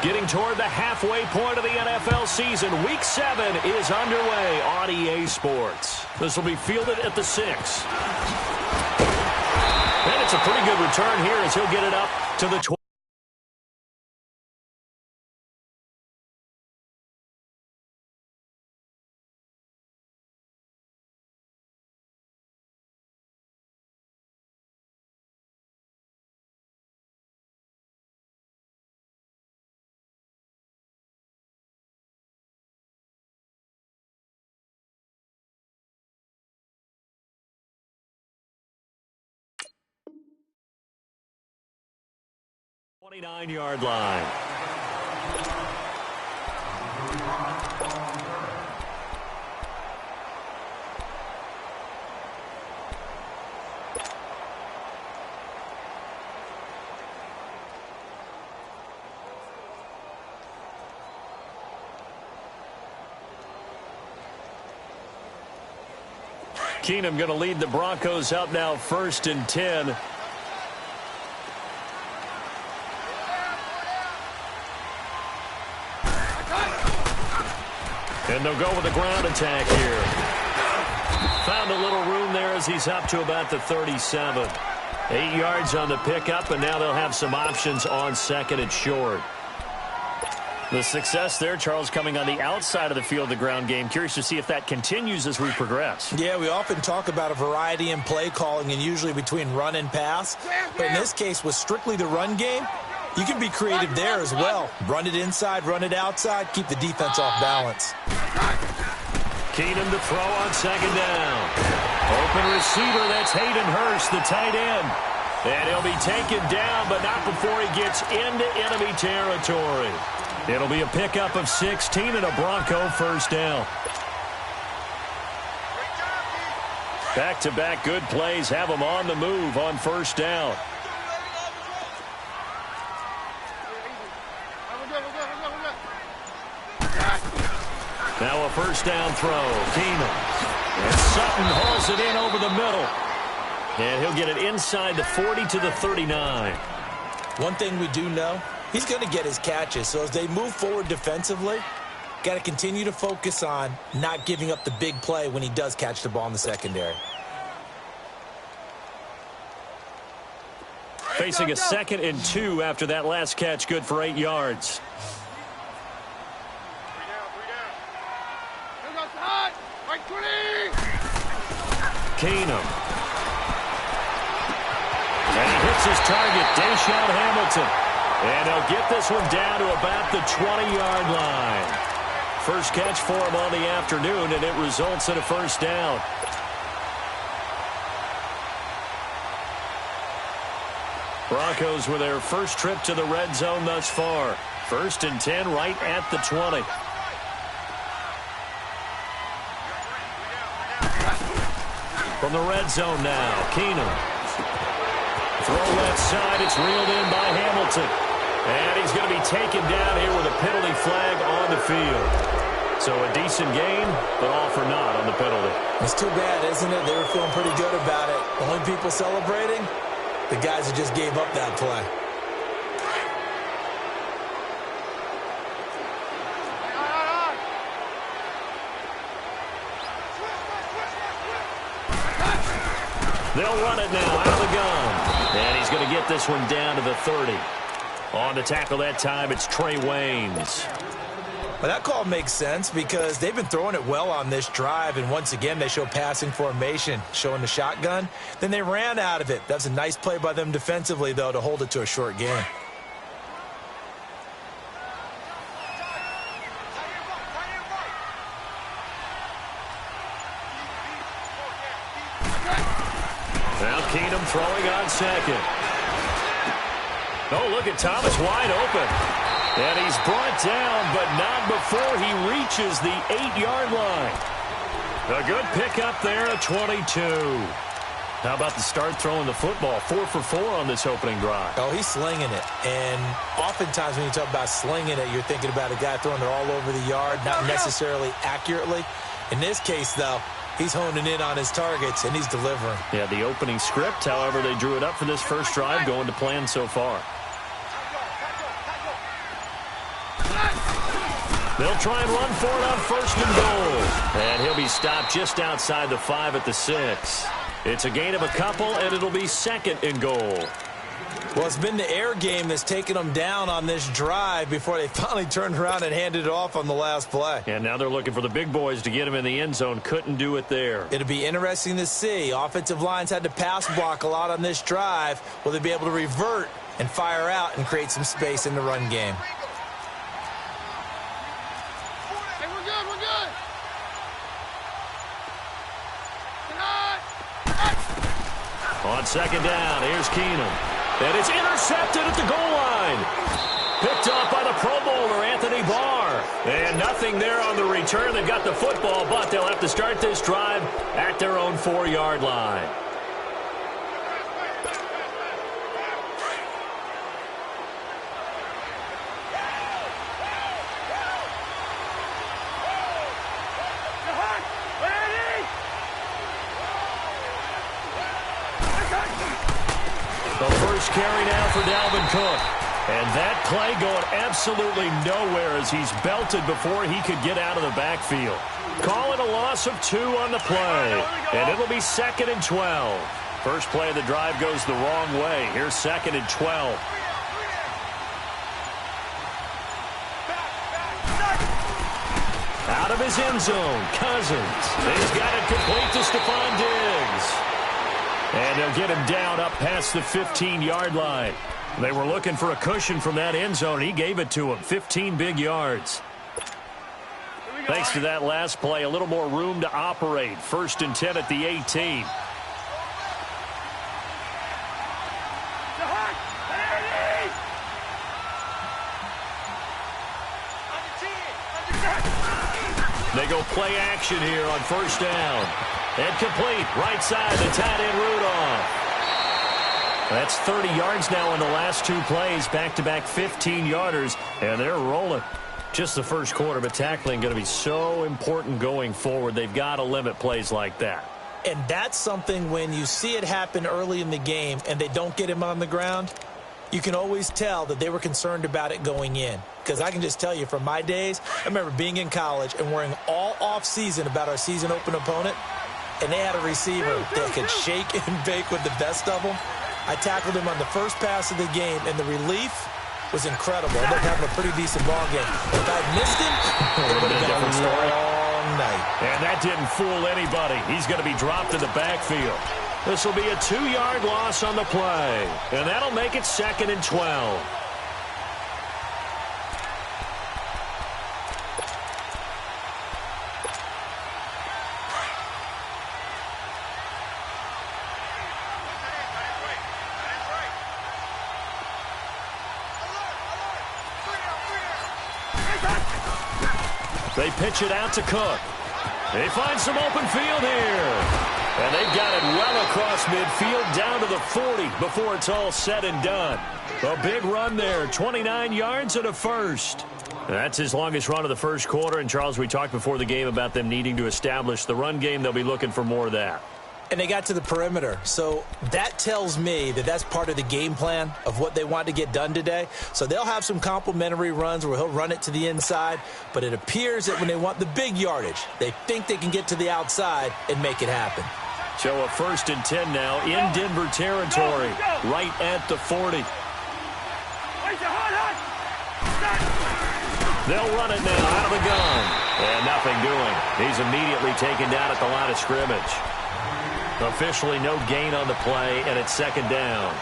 Getting toward the halfway point of the NFL season. Week 7 is underway on EA Sports. This will be fielded at the 6. And it's a pretty good return here as he'll get it up to the 20. Yard line. Keenum going to lead the Broncos up now 1st and 10. And they'll go with a ground attack here. Found a little room there as he's up to about the 37. 8 yards on the pickup, and now they'll have some options on 2nd and short. The success there, Charles, coming on the outside of the field, the ground game. Curious to see if that continues as we progress. Yeah, we often talk about a variety in play calling and usually between run and pass. But in this case, with strictly the run game, you can be creative there as well. Run it inside, run it outside, keep the defense off balance. Keenum to throw on 2nd down. Open receiver, that's Hayden Hurst, the tight end. And he'll be taken down, but not before he gets into enemy territory. It'll be a pickup of 16 and a Bronco first down. Back-to-back good plays have them on the move on 1st down. Now a 1st down throw. Keenum. And Sutton hauls it in over the middle. And he'll get it inside the 40 to the 39. One thing we do know, he's going to get his catches. So as they move forward defensively, got to continue to focus on not giving up the big play when he does catch the ball in the secondary. Facing a 2nd and 2 after that last catch, good for 8 yards. Keenum. And he hits his target, Deshaun Hamilton. And he'll get this one down to about the 20-yard line. First catch for him on the afternoon, and it results in a 1st down. Broncos with their first trip to the red zone thus far. 1st and 10 right at the 20. From the red zone now, Keenum. Throw left side, it's reeled in by Hamilton. And he's going to be taken down here with a penalty flag on the field. So a decent game, but all for naught on the penalty. It's too bad, isn't it? They were feeling pretty good about it. The only people celebrating, the guys who just gave up that play. They'll run it now out of the gun. And he's going to get this one down to the 30. On the tackle that time, it's Trey Waynes. Well, that call makes sense because they've been throwing it well on this drive, and once again, they show passing formation, showing the shotgun. Then they ran out of it. That's a nice play by them defensively, though, to hold it to a short game. Now Keenum throwing on 2nd. Oh, look at Thomas wide open. And he's brought down, but not before he reaches the 8-yard line. A good pickup there at 22. How about the start throwing the football? 4 for 4 on this opening drive. Oh, he's slinging it. And oftentimes when you talk about slinging it, you're thinking about a guy throwing it all over the yard, not necessarily accurately. In this case, though, he's honing in on his targets, and he's delivering. Yeah, the opening script, however, they drew it up for this first drive, going to plan so far. They'll try and run for it on first and goal. And he'll be stopped just outside the 5 at the 6. It's a gain of a couple, and it'll be second and goal. Well, it's been the air game that's taken them down on this drive before they finally turned around and handed it off on the last play. And now they're looking for the big boys to get him in the end zone. Couldn't do it there. It'll be interesting to see. Offensive lines had to pass block a lot on this drive. Will they be able to revert and fire out and create some space in the run game? Hey, we're good, we're good. On second down, here's Keenum. And it's intercepted at the goal line. Picked off by the Pro Bowler, Anthony Barr. And nothing there on the return. They've got the football, but they'll have to start this drive at their own 4-yard line. The first carry now for Dalvin Cook. And that play going absolutely nowhere as he's belted before he could get out of the backfield. Call it a loss of 2 on the play. And it'll be second and 12. First play of the drive goes the wrong way. Here's second and 12. Out of his end zone, Cousins. He's got it complete to Stephon Diggs. And they'll get him down up past the 15-yard line. They were looking for a cushion from that end zone. He gave it to him. 15 big yards. Thanks to that last play, a little more room to operate. First and 10 at the 18. They go play action here on first down. And complete. Right side, the tight end Rudolph. That's 30 yards now in the last 2 plays. Back-to-back 15-yarders. And they're rolling. Just the first quarter, but tackling going to be so important going forward. They've got to limit plays like that. And that's something when you see it happen early in the game and they don't get him on the ground, you can always tell that they were concerned about it going in. Because I can just tell you from my days, I remember being in college and worrying all off-season about our season open opponent, and they had a receiver that could shake and bake with the best of them. I tackled him on the first pass of the game, and the relief was incredible. I ended up having a pretty decent ball game. If I'd missed him, it would have been a long night. And that didn't fool anybody. He's going to be dropped in the backfield. This will be a 2-yard loss on the play. And that'll make it second and 12. They pitch it out to Cook. They find some open field here. And they've got it well across midfield down to the 40 before it's all said and done. A big run there, 29 yards and a first. That's his longest run of the first quarter. And, Charles, we talked before the game about them needing to establish the run game. They'll be looking for more of that. And they got to the perimeter. So that tells me that that's part of the game plan of what they want to get done today. So they'll have some complimentary runs where he'll run it to the inside. But it appears that when they want the big yardage, they think they can get to the outside and make it happen. So a first and 10 now in Denver territory, right at the 40. They'll run it now out of the gun. And nothing doing. He's immediately taken down at the line of scrimmage. Officially no gain on the play, and it's second down.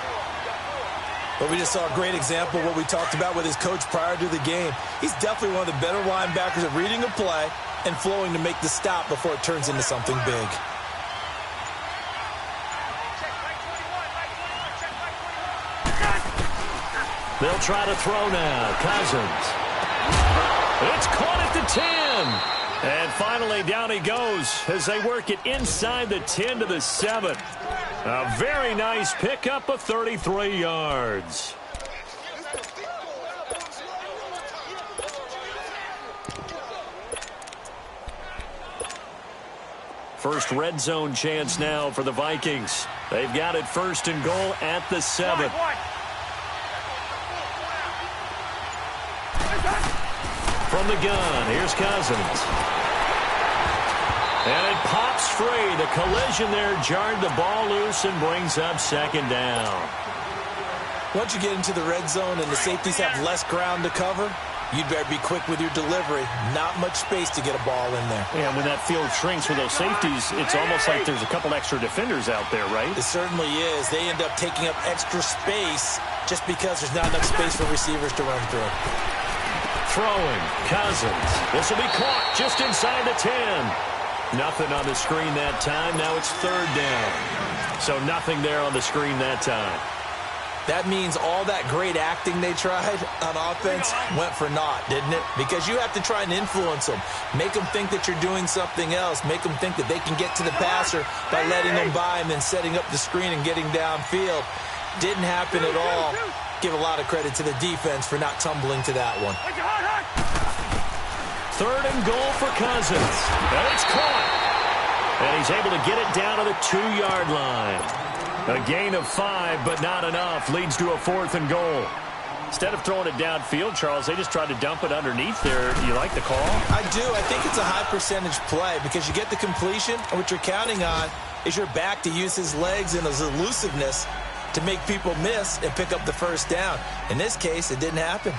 But we just saw a great example of what we talked about with his coach prior to the game. He's definitely one of the better linebackers at reading a play and flowing to make the stop before it turns into something big. They'll try to throw now. Cousins. It's caught at the 10. And finally, down he goes as they work it inside the 10 to the 7. A very nice pickup of 33 yards. First red zone chance now for the Vikings. They've got it first and goal at the 7. From the gun, here's Cousins. And it pops free. The collision there jarred the ball loose and brings up second down. Once you get into the red zone and the safeties have less ground to cover, you'd better be quick with your delivery. Not much space to get a ball in there. Yeah, when that field shrinks with those safeties, it's almost like there's a couple extra defenders out there, right? It certainly is. They end up taking up extra space just because there's not enough space for receivers to run through. Throwing, Cousins. This will be caught just inside the 10. Nothing on the screen that time. Now it's third down. So nothing there on the screen that time. That means all that great acting they tried on offense went for naught, didn't it? Because you have to try and influence them. Make them think that you're doing something else. Make them think that they can get to the passer by letting them by and then setting up the screen and getting downfield. Didn't happen at all. Give a lot of credit to the defense for not tumbling to that one. Third and goal for Cousins. And it's caught. And he's able to get it down to the 2-yard line. A gain of 5, but not enough. Leads to a 4th and goal. Instead of throwing it downfield, Charles, they just tried to dump it underneath there. Do you like the call? I do. I think it's a high percentage play because you get the completion, and what you're counting on is your back to use his legs and his elusiveness to make people miss and pick up the first down. In this case, it didn't happen.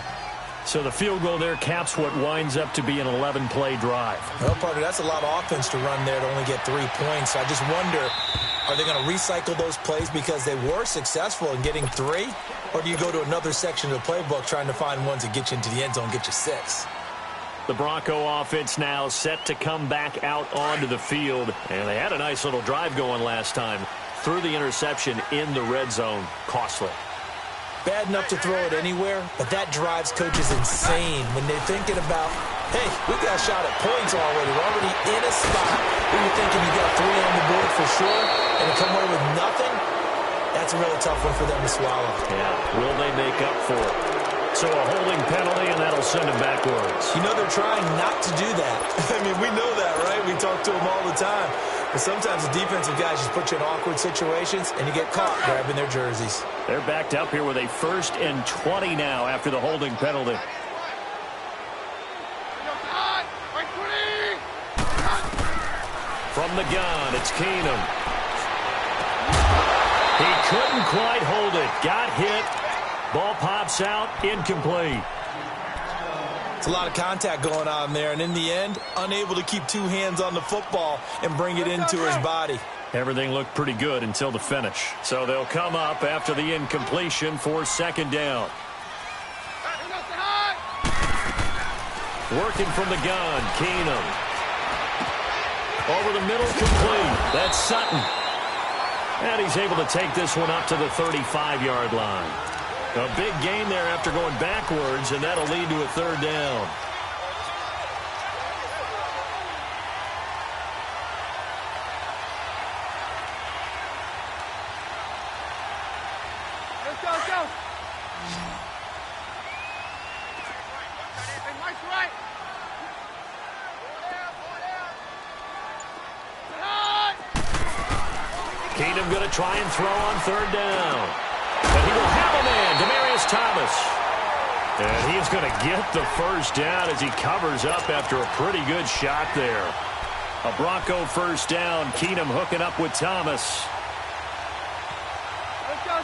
So the field goal there caps what winds up to be an 11-play drive. Well, partner, that's a lot of offense to run there to only get 3 points. So I just wonder, are they going to recycle those plays because they were successful in getting 3? Or do you go to another section of the playbook trying to find ones that get you into the end zone and get you 6? The Bronco offense now set to come back out onto the field. And they had a nice little drive going last time. Threw the interception in the red zone. Costly. Bad enough to throw it anywhere, but that drives coaches insane when they're thinking about, hey, we got a shot at points already. We're already in a spot where you're thinking you got 3 on the board for sure, and to come away with nothing, that's a really tough one for them to swallow. Yeah, will they make up for it? So a holding penalty, and that'll send them backwards. You know, they're trying not to do that. I mean, we know that, right? We talk to them all the time. But sometimes the defensive guys just put you in awkward situations, and you get caught grabbing their jerseys. They're backed up here with a 1st and 20 now after the holding penalty. From the gun, it's Keenum. He couldn't quite hold it. Got hit. Ball pops out. Incomplete. It's a lot of contact going on there, and in the end, unable to keep 2 hands on the football and bring it into his body. Everything looked pretty good until the finish. So they'll come up after the incompletion for 2nd down. Working from the gun, Keenum. Over the middle, complete. That's Sutton. And he's able to take this one up to the 35-yard line. A big gain there after going backwards, and that'll lead to a 3rd down. Let's go. Hey, Mike's right. Keenum going to try and throw on 3rd down. And he will have a man, Demaryius Thomas. And he is going to get the first down as he covers up after a pretty good shot there. A Bronco first down. Keenum hooking up with Thomas. Let's go.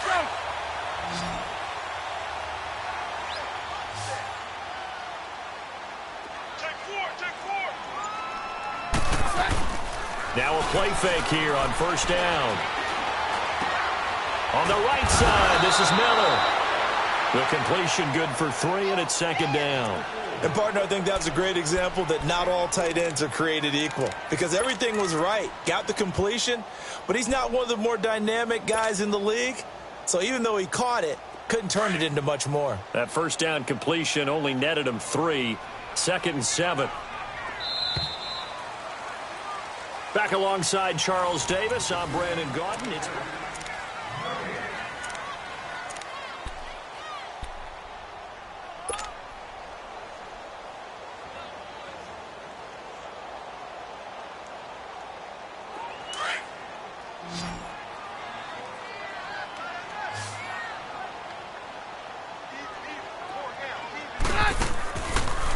Take four. Now a play fake here on 1st down. On the right side, this is Miller. The completion good for 3, and it's 2nd down. And, partner, I think that's a great example that not all tight ends are created equal because everything was right. Got the completion, but he's not one of the more dynamic guys in the league. So even though he caught it, couldn't turn it into much more. That 1st down completion only netted him 3. 2nd and 7. Back alongside Charles Davis, I'm Brandon Gaudin. It's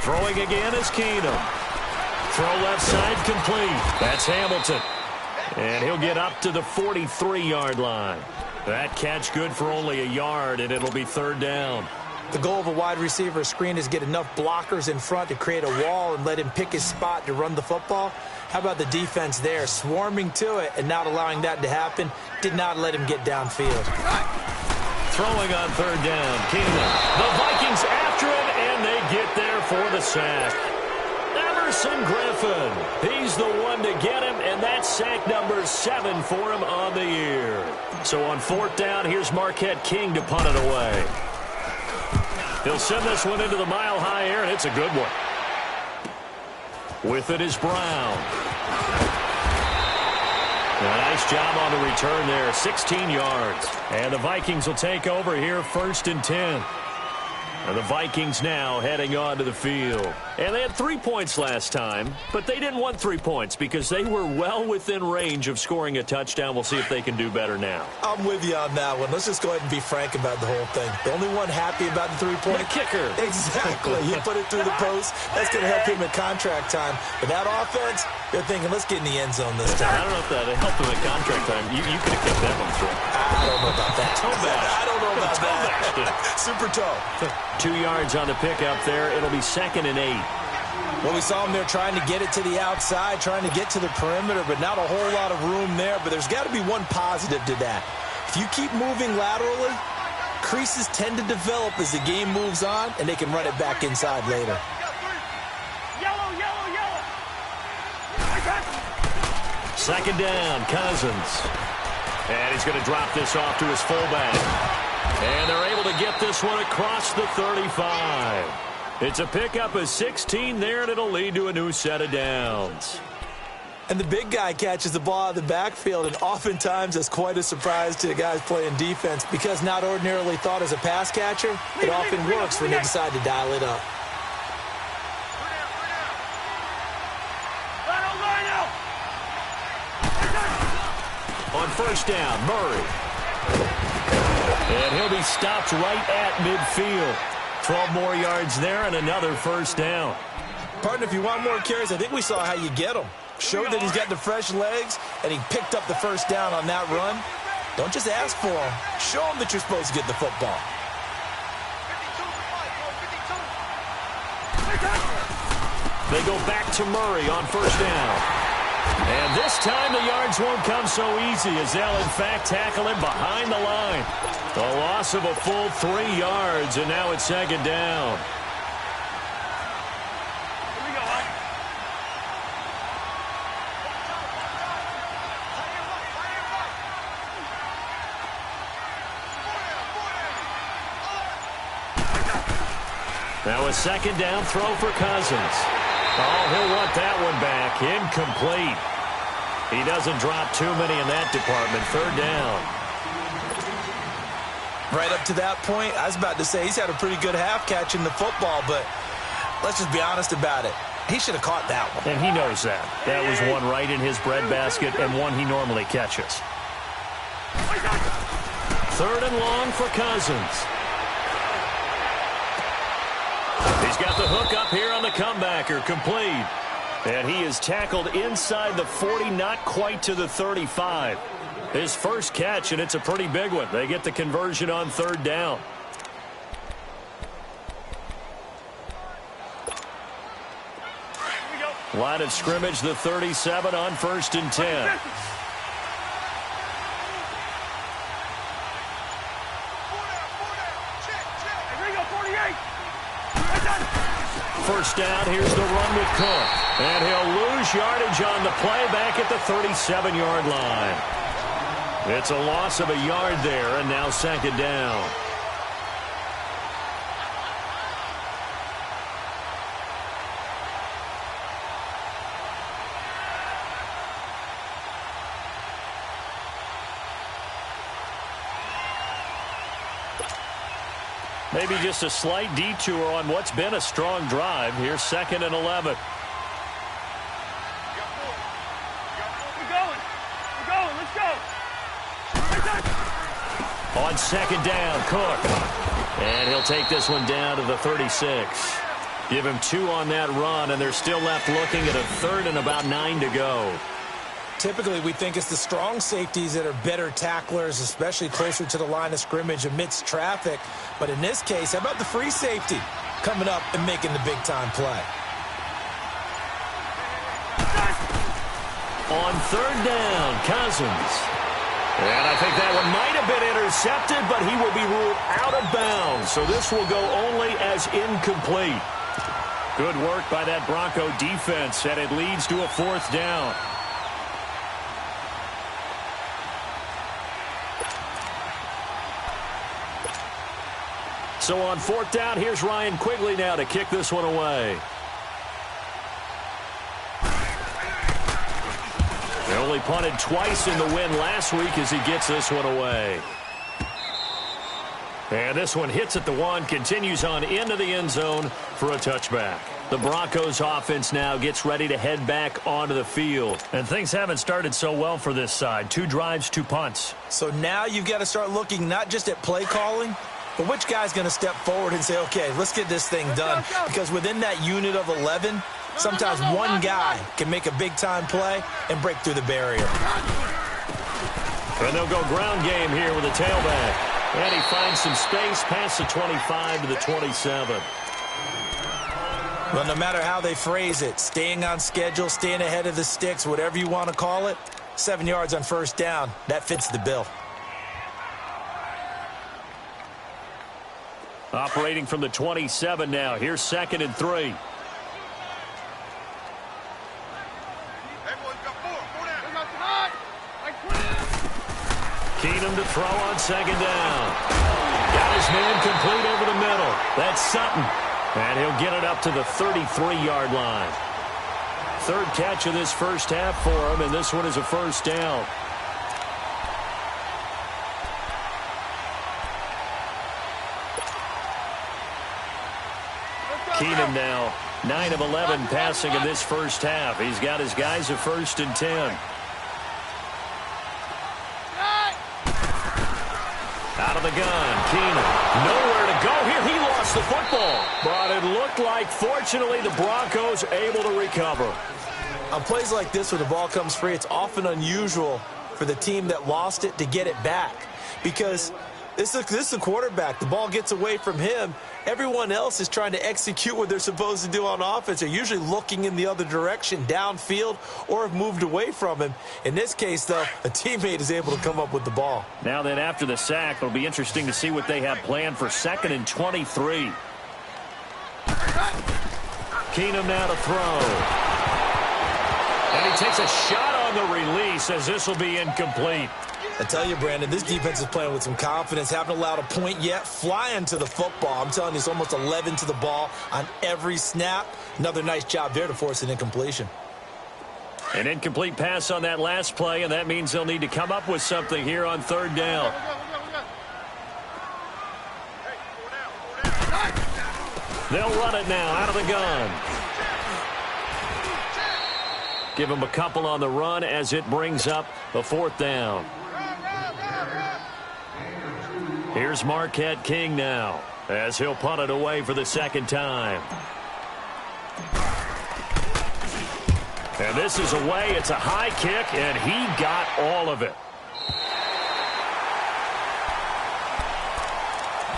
Throwing again is Keenum. Throw left side complete. That's Hamilton. And he'll get up to the 43-yard line. That catch good for only a yard, and it'll be third down. The goal of a wide receiver screen is get enough blockers in front to create a wall and let him pick his spot to run the football. How about the defense there, swarming to it and not allowing that to happen? Did not let him get downfield. Throwing on third down, Keenum. The Vikings after him, and they get there for the sack. Emerson Griffin. He's the one to get him, and that's sack number 7 for him on the year. So on fourth down, here's Marquette King to punt it away. He'll send this one into the mile-high air, and it's a good one. With it is Brown. A nice job on the return there, 16 yards. And the Vikings will take over here, 1st and 10. And the Vikings now heading onto the field. And they had 3 points last time, but they didn't want 3 points because they were well within range of scoring a touchdown. We'll see if they can do better now. I'm with you on that one. Let's just go ahead and be frank about the whole thing. The only one happy about the 3-point kicker. Exactly. He put it through the post. That's going to help him at contract time. But that offense, they're thinking, let's get in the end zone this time. I don't know if that helped him at contract time. You could have kept that one through. I don't know about that. I don't know about that. Super toe. 2 yards on the pickup there. It'll be 2nd and 8. Well, we saw him there trying to get it to the outside, trying to get to the perimeter, but not a whole lot of room there. But there's got to be one positive to that. If you keep moving laterally, creases tend to develop as the game moves on, and they can run it back inside later. Yellow, yellow, yellow. 2nd down, Cousins. And he's going to drop this off to his fullback. And they're able to get this one across the 35. It's a pickup of 16 there, and it'll lead to a new set of downs. And the big guy catches the ball out of the backfield, and oftentimes that's quite a surprise to the guys playing defense because not ordinarily thought as a pass catcher, it often works when they decide to dial it up. On 1st down, Murray. And he'll be stopped right at midfield. 12 more yards there and another 1st down. Partner, if you want more carries, I think we saw how you get them. Showed that he's got the fresh legs, and he picked up the 1st down on that run. Don't just ask for them. Show them that you're supposed to get the football. They go back to Murray on 1st down. And this time the yards won't come so easy as they'll, in fact, tackle him behind the line. A loss of a full 3 yards, and now it's 2nd down. Here we go, Mike. Now a 2nd down throw for Cousins. Oh, he'll want that one back. Incomplete. He doesn't drop too many in that department. 3rd down. Right up to that point, I was about to say he's had a pretty good half catching the football, but let's just be honest about it. He should have caught that one. And he knows that. That was one right in his breadbasket and one he normally catches. 3rd and long for Cousins. He's got the hook up here on the comebacker, complete. And he is tackled inside the 40, not quite to the 35. His first catch, and it's a pretty big one. They get the conversion on 3rd down. Line of scrimmage, the 37 on 1st and 10. First down, here's the run with Cook. And he'll lose yardage on the play back at the 37-yard line. It's a loss of a yard there, and now 2nd down. Maybe just a slight detour on what's been a strong drive. Here's 2nd and 11. We're going, let's go. On 2nd down, Cook. And he'll take this one down to the 36. Give him 2 on that run, and they're still left looking at a third and about 9 to go. Typically, we think it's the strong safeties that are better tacklers, especially closer to the line of scrimmage amidst traffic. But in this case, how about the free safety coming up and making the big-time play? On third down, Cousins. And I think that one might have been intercepted, but he will be ruled out of bounds. So this will go only as incomplete. Good work by that Bronco defense, and it leads to a 4th down. So on 4th down, here's Ryan Quigley now to kick this one away. They only punted twice in the win last week as he gets this one away. And this one hits at the 1, continues on into the end zone for a touchback. The Broncos offense now gets ready to head back onto the field. And things haven't started so well for this side. 2 drives, 2 punts. So now you've got to start looking not just at play calling, but which guy's going to step forward and say, okay, let's get this thing done. Because within that unit of 11, sometimes one guy can make a big-time play and break through the barrier. And they'll go ground game here with a tailback. And he finds some space past the 25 to the 27. Well, no matter how they phrase it, staying on schedule, staying ahead of the sticks, whatever you want to call it, 7 yards on first down, that fits the bill. Operating from the 27 now. Here's 2nd and 3. Keenum to throw on 2nd down. Got his man complete over the middle. That's Sutton. And he'll get it up to the 33-yard line. 3rd catch of this first half for him, and this one is a first down. Keenum now 9 of 11 passing in this first half. He's got his guys a 1st and 10. Out of the gun, Keenum. Nowhere to go here. He lost the football. But it looked like, fortunately, the Broncos able to recover. On plays like this where the ball comes free, it's often unusual for the team that lost it to get it back. Because this is a quarterback. The ball gets away from him. Everyone else is trying to execute what they're supposed to do on offense. They're usually looking in the other direction, downfield, or have moved away from him. In this case, though, a teammate is able to come up with the ball. Now then, after the sack, it'll be interesting to see what they have planned for 2nd and 23. Keenum now to throw. And he takes a shot on the release as this will be incomplete. I tell you, Brandon, this defense is playing with some confidence. Haven't allowed a point yet. Flying to the football. I'm telling you, it's almost 11 to the ball on every snap. Another nice job there to force an incompletion. An incomplete pass on that last play, and that means they'll need to come up with something here on 3rd down. They'll run it now out of the gun. Give them a couple on the run as it brings up the 4th down. Here's Marquette King now as he'll punt it away for the 2nd time. And this is away. It's a high kick, and he got all of it.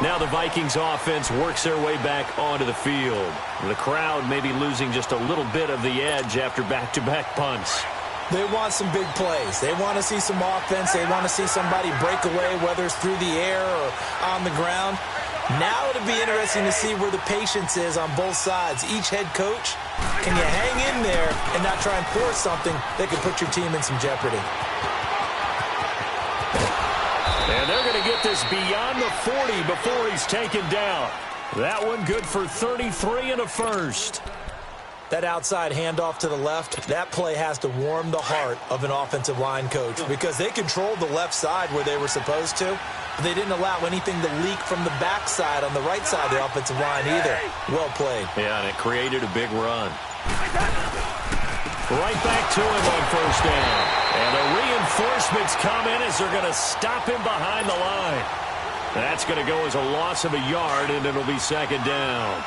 Now the Vikings offense works their way back onto the field. The crowd may be losing just a little bit of the edge after back-to-back punts. They want some big plays. They want to see some offense. They want to see somebody break away, whether it's through the air or on the ground. Now it'll be interesting to see where the patience is on both sides. Each head coach, can you hang in there and not try and force something that could put your team in some jeopardy? And they're going to get this beyond the 40 before he's taken down. That one good for 33 and a first. That outside handoff to the left, that play has to warm the heart of an offensive line coach because they controlled the left side where they were supposed to, but they didn't allow anything to leak from the backside on the right side of the offensive line either. Well played. Yeah, and it created a big run. Right back to him on first down. And the reinforcements come in as they're going to stop him behind the line. That's going to go as a loss of a yard, and it'll be 2nd down.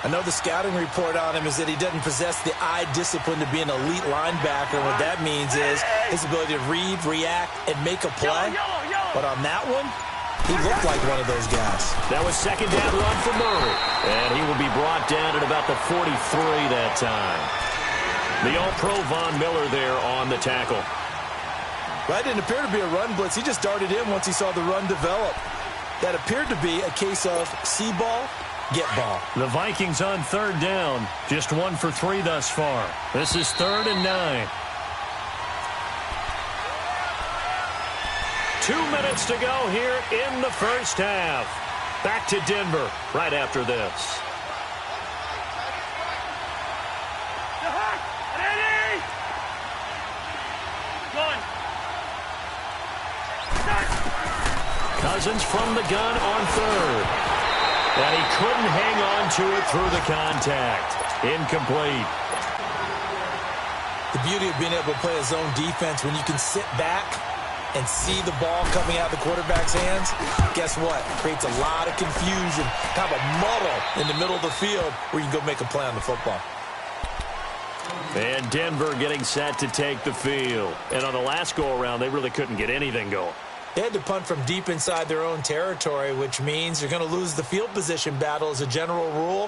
I know the scouting report on him is that he doesn't possess the eye discipline to be an elite linebacker. What that means is his ability to read, react, and make a play. But on that one, he looked like one of those guys. That was second down run for Murray. And he will be brought down at about the 43 that time. The All-Pro Von Miller there on the tackle. That didn't appear to be a run blitz. He just darted in once he saw the run develop. That appeared to be a case of see ball, get ball. The Vikings on third down. Just 1 for 3 thus far. This is 3rd and 9. 2 minutes to go here in the first half. Back to Denver right after this. Cousins from the gun on third. And he couldn't hang on to it through the contact. Incomplete. The beauty of being able to play a zone defense when you can sit back and see the ball coming out of the quarterback's hands, guess what? Creates a lot of confusion, kind of a muddle in the middle of the field where you can go make a play on the football. And Denver getting set to take the field. And on the last go-around, they really couldn't get anything going. They had to punt from deep inside their own territory, which means you're going to lose the field position battle as a general rule.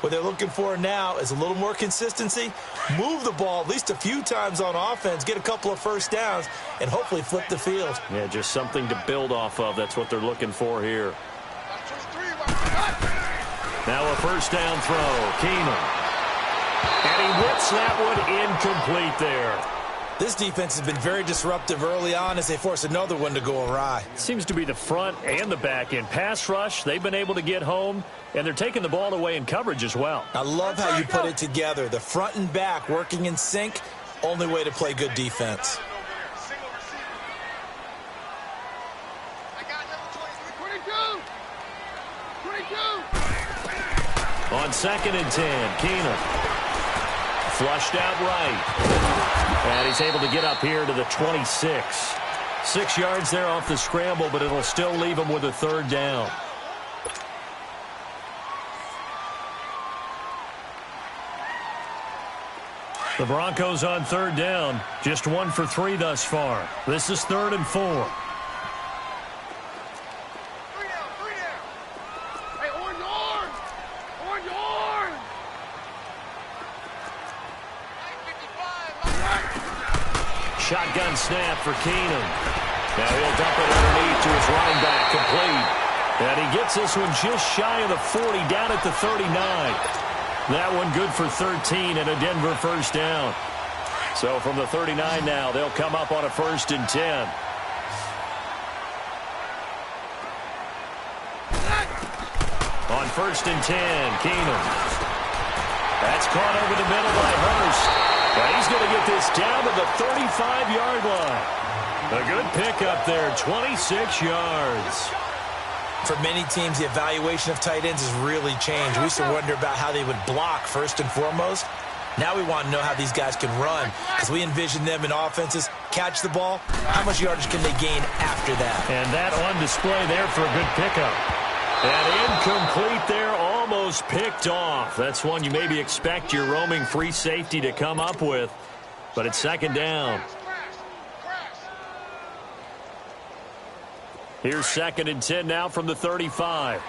What they're looking for now is a little more consistency, move the ball at least a few times on offense, get a couple of first downs, and hopefully flip the field. Yeah, just something to build off of. That's what they're looking for here. Now a first down throw. Keenum. And he whips that one incomplete there. This defense has been very disruptive early on as they force another one to go awry. Seems to be the front and the back end. Pass rush, they've been able to get home, and they're taking the ball away in coverage as well. I love how you put it together. The front and back working in sync, only way to play good defense. On 2nd and 10, Keenum. Flushed out right. And he's able to get up here to the 26. 6 yards there off the scramble, but it'll still leave him with a third down. The Broncos on third down. Just 1 for 3 thus far. This is 3rd and 4. Shotgun snap for Keenum. Now he'll dump it underneath to his running back, complete. And he gets this one just shy of the 40, down at the 39. That one good for 13 and a Denver first down. So from the 39 now, they'll come up on a 1st and 10. On 1st and 10, Keenum. That's caught over the middle by Hurst. And he's going to get this down to the 35-yard line. A good pickup there, 26 yards. For many teams, the evaluation of tight ends has really changed. We used to wonder about how they would block first and foremost. Now we want to know how these guys can run, because we envision them in offenses catch the ball. How much yardage can they gain after that? And that on display there for a good pickup. And incomplete there, almost picked off. That's one you maybe expect your roaming free safety to come up with. But it's 2nd down. Here's 2nd and 10 now from the 35.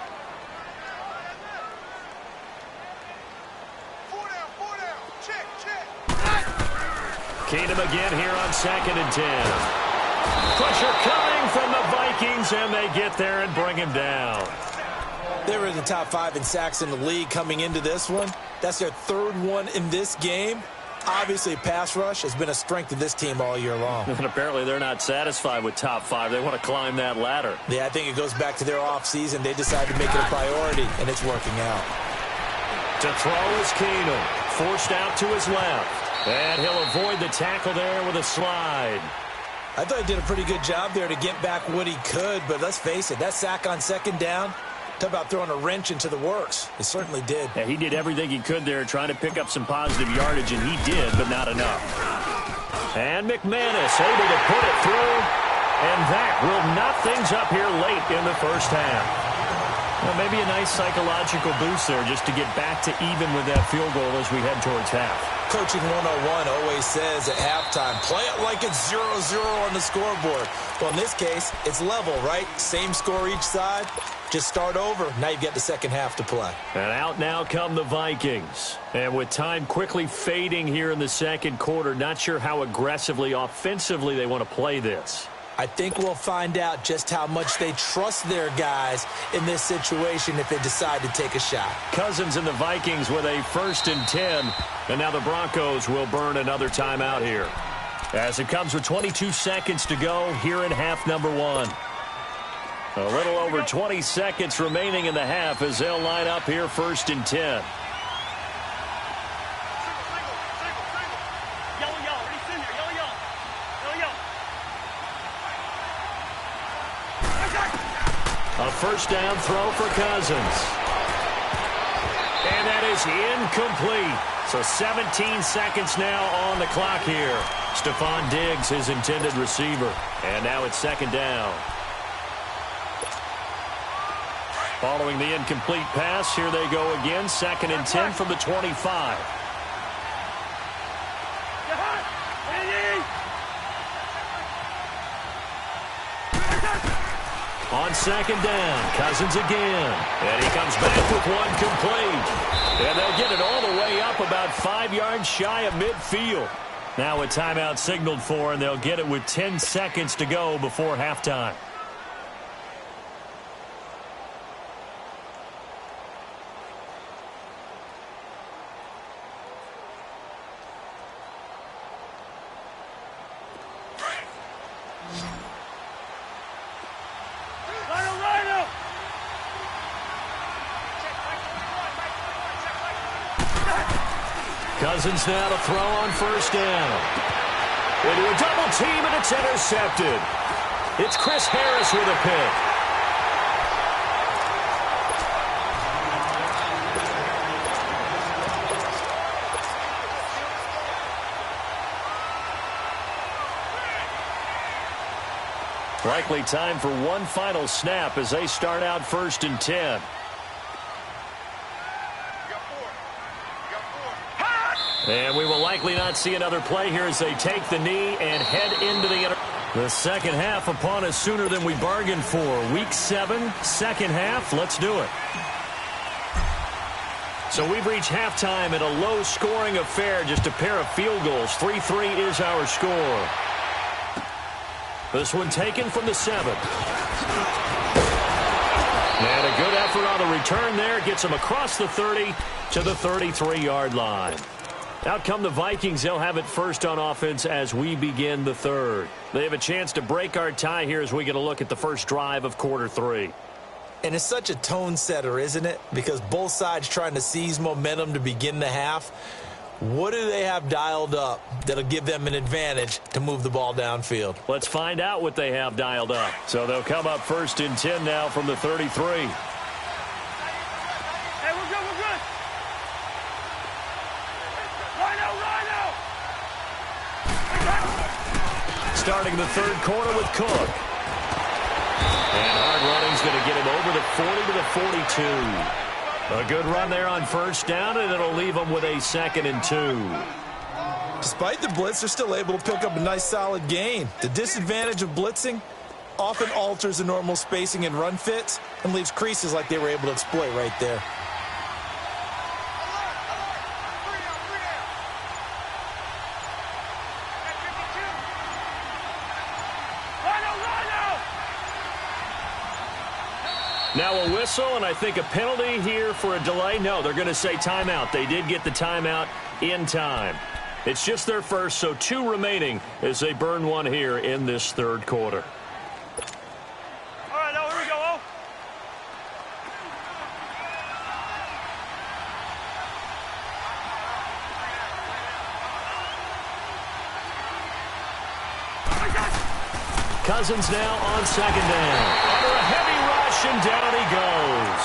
Keenum again here on 2nd and 10. Pressure coming from the Vikings, and they get there and bring him down. They were in the top 5 in sacks in the league coming into this one. That's their 3rd one in this game. Obviously, pass rush has been a strength of this team all year long. And apparently they're not satisfied with top 5. They want to climb that ladder. Yeah, I think it goes back to their offseason. They decided to make it a priority, and it's working out. To throw is Keenum. Forced out to his left. And he'll avoid the tackle there with a slide. I thought he did a pretty good job there to get back what he could, but let's face it, that sack on 2nd down, talk about throwing a wrench into the works. He certainly did. Yeah, he did everything he could there trying to pick up some positive yardage, and he did, but not enough. And McManus able to put it through, and that will knot things up here late in the first half. Well, maybe a nice psychological boost there just to get back to even with that field goal as we head towards half. Coaching 101 always says at halftime, play it like it's 0-0 on the scoreboard. Well, in this case, it's level, right? Same score each side. Just start over. Now you've got the second half to play. And out now come the Vikings. And with time quickly fading here in the second quarter, not sure how aggressively, offensively they want to play this. I think we'll find out just how much they trust their guys in this situation if they decide to take a shot. Cousins and the Vikings with a 1st and 10. And now the Broncos will burn another timeout here. As it comes with 22 seconds to go here in half number 1. A little over 20 seconds remaining in the half as they'll line up here 1st and 10. A first down throw for Cousins. And that is incomplete. So 17 seconds now on the clock here. Stephon Diggs, his intended receiver. And now it's 2nd down. Following the incomplete pass, here they go again. 2nd and 10 from the 25. On 2nd down, Cousins again. And he comes back with one complete. And they'll get it all the way up about 5 yards shy of midfield. Now a timeout signaled for, and they'll get it with 10 seconds to go before halftime. Cousins now to throw on 1st down. Into a double team, and it's intercepted. It's Chris Harris with a pick. Likely time for one final snap as they start out 1st and 10. And we will likely not see another play here as they take the knee and head into the second half upon us sooner than we bargained for. Week 7, second half. Let's do it. So we've reached halftime in a low-scoring affair, just a pair of field goals. 3-3 is our score. This one taken from the 7. And a good effort on the return there. Gets them across the 30 to the 33-yard line. Out come the Vikings. They'll have it first on offense as we begin the 3rd. They have a chance to break our tie here as we get a look at the first drive of quarter 3. And it's such a tone setter, isn't it? Because both sides trying to seize momentum to begin the half. What do they have dialed up that'll give them an advantage to move the ball downfield? Let's find out what they have dialed up. So they'll come up 1st and 10 now from the 33. Starting the 3rd quarter with Cook. And hard running's going to get him over the 40 to the 42. A good run there on 1st down, and it'll leave them with a 2nd and 2. Despite the blitz, they're still able to pick up a nice solid gain. The disadvantage of blitzing often alters the normal spacing and run fits and leaves creases like they were able to exploit right there. Now a whistle, and I think a penalty here for a delay. No, they're going to say timeout. They did get the timeout in time. It's just their first, so 2 remaining as they burn one here in this 3rd quarter. All right, now here we go. Cousins now on 2nd down. Under a heavy rush, and down he goes.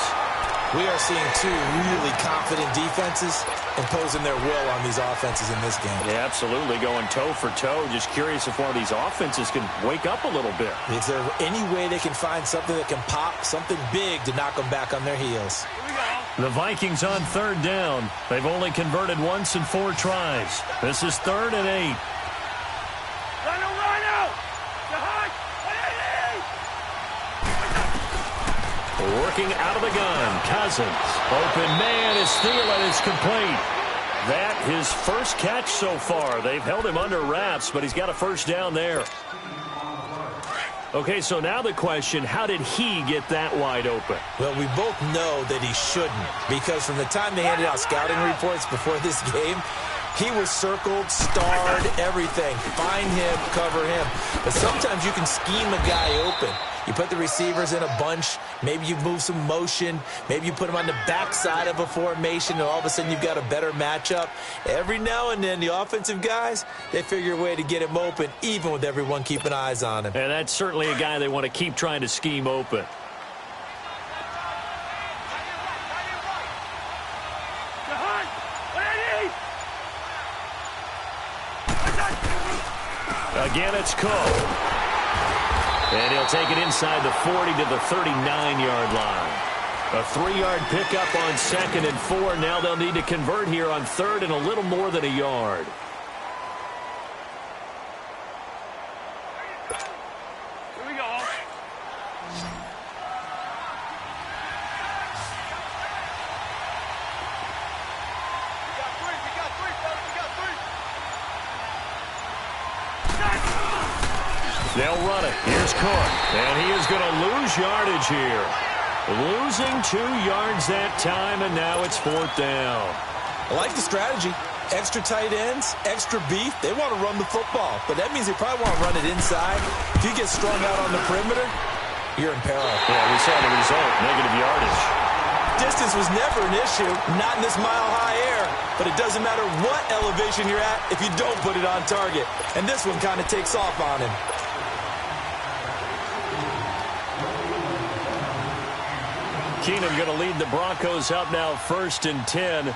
We are seeing two really confident defenses imposing their will on these offenses in this game. Yeah, absolutely, going toe for toe. Just curious if one of these offenses can wake up a little bit. Is there any way they can find something that can pop, something big to knock them back on their heels? The Vikings on third down. They've only converted once in 4 tries. This is 3rd and 8. Working out of the gun, Cousins. Open man is Thielen. It's complete. That his first catch so far. They've held him under wraps, but he's got a first down there. Okay, so now the question, how did he get that wide open? Well, we both know that he shouldn't, because from the time they handed out scouting reports before this game, he was circled, starred, everything. Find him, cover him. But sometimes you can scheme a guy open. You put the receivers in a bunch. Maybe you move some motion. Maybe you put them on the backside of a formation, and all of a sudden you've got a better matchup. Every now and then, the offensive guys, they figure a way to get him open, even with everyone keeping eyes on him. And that's certainly a guy they want to keep trying to scheme open. Again, it's Cook. And he'll take it inside the 40 to the 39-yard line. A 3-yard pickup on 2nd and 4. Now they'll need to convert here on 3rd and a little more than a yard. Here we go. We got 3, fellas. We got 3. They'll run it. Here's Cook. And he is going to lose yardage here. Losing 2 yards that time, and now it's 4th down. I like the strategy. Extra tight ends, extra beef. They want to run the football, but that means they probably want to run it inside. If you get strung out on the perimeter, you're in peril. Yeah, we saw the result, negative yardage. Distance was never an issue, not in this mile-high air, but it doesn't matter what elevation you're at if you don't put it on target. And this one kind of takes off on him. Keenum going to lead the Broncos up now 1st and 10.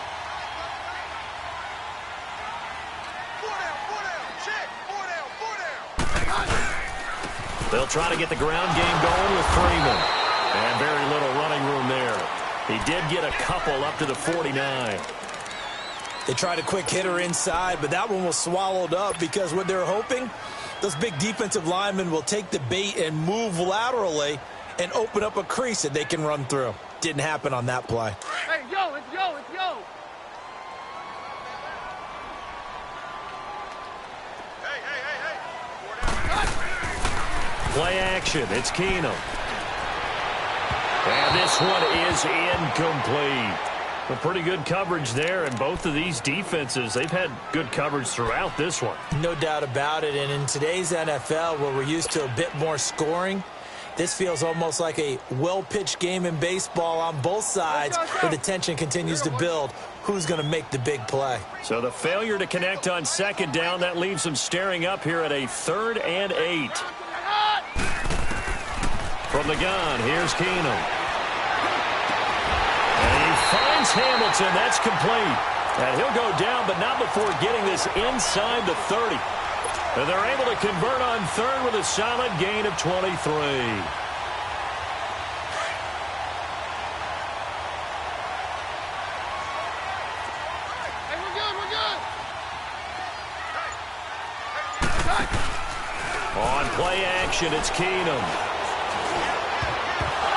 They'll try to get the ground game going with Freeman. And very little running room there. He did get a couple up to the 49. They tried a quick hitter inside, but that one was swallowed up because what they're hoping, those big defensive linemen will take the bait and move laterally and open up a crease that they can run through. Didn't happen on that play. Hey, yo, it's yo, it's yo. Play action. It's Keenum. And this one is incomplete. A pretty good coverage there, and both of these defenses, they've had good coverage throughout this one. No doubt about it, and in today's NFL, where we're used to a bit more scoring, this feels almost like a well-pitched game in baseball on both sides where the tension continues to build. Who's going to make the big play? So the failure to connect on 2nd down, that leaves them staring up here at a 3rd and 8. From the gun, here's Keenum. And he finds Hamilton. That's complete. And he'll go down, but not before getting this inside the 30. And they're able to convert on 3rd with a solid gain of 23. Hey, we're good, we're good. On play action, it's Keenum.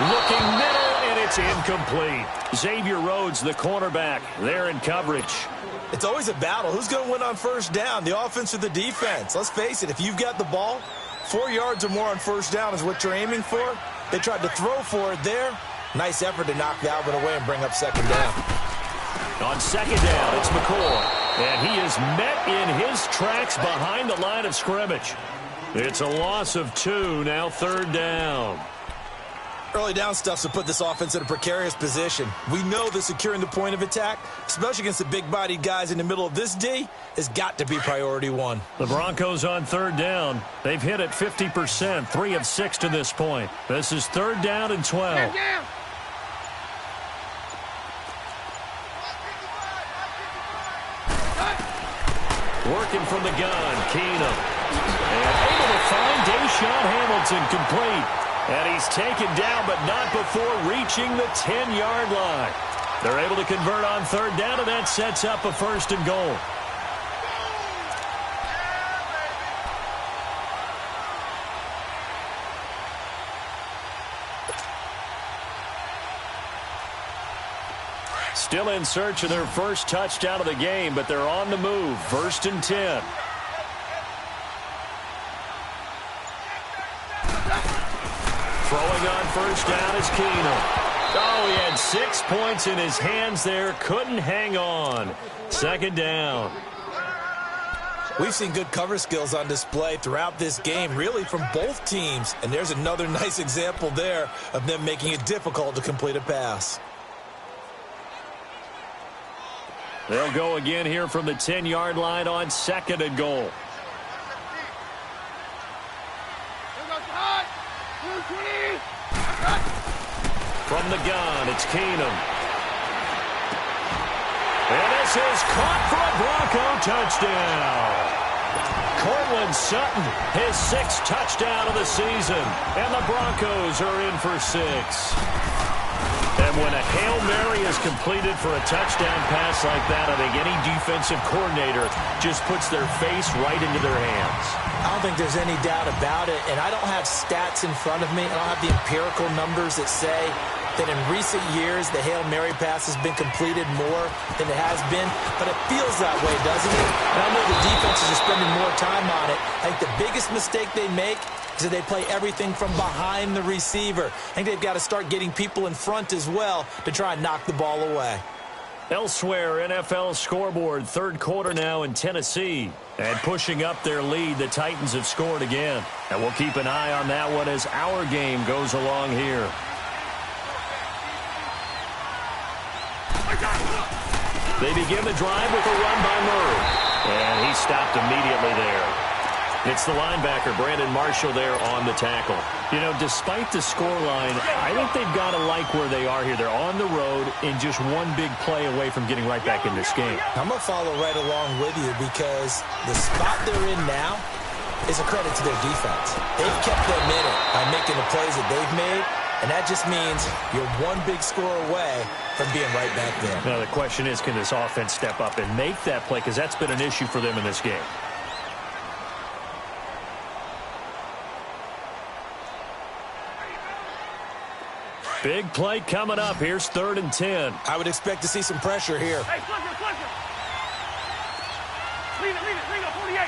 Looking middle, and it's incomplete. Xavier Rhodes, the cornerback, there in coverage. It's always a battle. Who's going to win on 1st down, the offense or the defense? Let's face it, if you've got the ball, 4 yards or more on 1st down is what you're aiming for. They tried to throw for it there. Nice effort to knock that one away and bring up 2nd down. On 2nd down, it's McCoy. And he is met in his tracks behind the line of scrimmage. It's a loss of 2, now 3rd down. Early down stuff to put this offense in a precarious position. We know that securing the point of attack, especially against the big-bodied guys in the middle of this D, has got to be priority 1. The Broncos on 3rd down. They've hit it 50%, 3 of 6 to this point. This is 3rd down and 12. Damn. Working from the gun, Keenum. And able to find Deshaun Hamilton complete. And he's taken down, but not before reaching the 10-yard line. They're able to convert on third down, and that sets up a first and goal. Still in search of their first touchdown of the game, but they're on the move. First and 10. Throwing on first down is Keenum. Oh, he had 6 points in his hands there. Couldn't hang on. Second down. We've seen good cover skills on display throughout this game, really from both teams. And there's another nice example there of them making it difficult to complete a pass. They'll go again here from the 10-yard line on second and goal. From the gun, it's Keenum. And this is caught for a Bronco touchdown. Cortland Sutton, his 6th touchdown of the season. And the Broncos are in for 6. And when a Hail Mary is completed for a touchdown pass like that, I think any defensive coordinator just puts their face right into their hands. I don't think there's any doubt about it, and I don't have stats in front of me. I don't have the empirical numbers that say that in recent years the Hail Mary pass has been completed more than it has been, but it feels that way, doesn't it? And I know the defenses are spending more time on it. I think the biggest mistake they make is that they play everything from behind the receiver. I think they've got to start getting people in front as well to try and knock the ball away. Elsewhere, NFL scoreboard, third quarter now in Tennessee. And pushing up their lead, the Titans have scored again. And we'll keep an eye on that one as our game goes along here. They begin the drive with a run by Murray. And he stopped immediately there. It's the linebacker, Brandon Marshall, there on the tackle. You know, despite the scoreline, I think they've got to like where they are here. They're on the road and just one big play away from getting right back in this game. I'm going to follow right along with you because the spot they're in now is a credit to their defense. They've kept them in it by making the plays that they've made, and that just means you're one big score away from being right back there. Now, the question is, can this offense step up and make that play? Because that's been an issue for them in this game. Big play coming up. Here's 3rd and 10. I would expect to see some pressure here. Hey, flip it. Leave it, 48.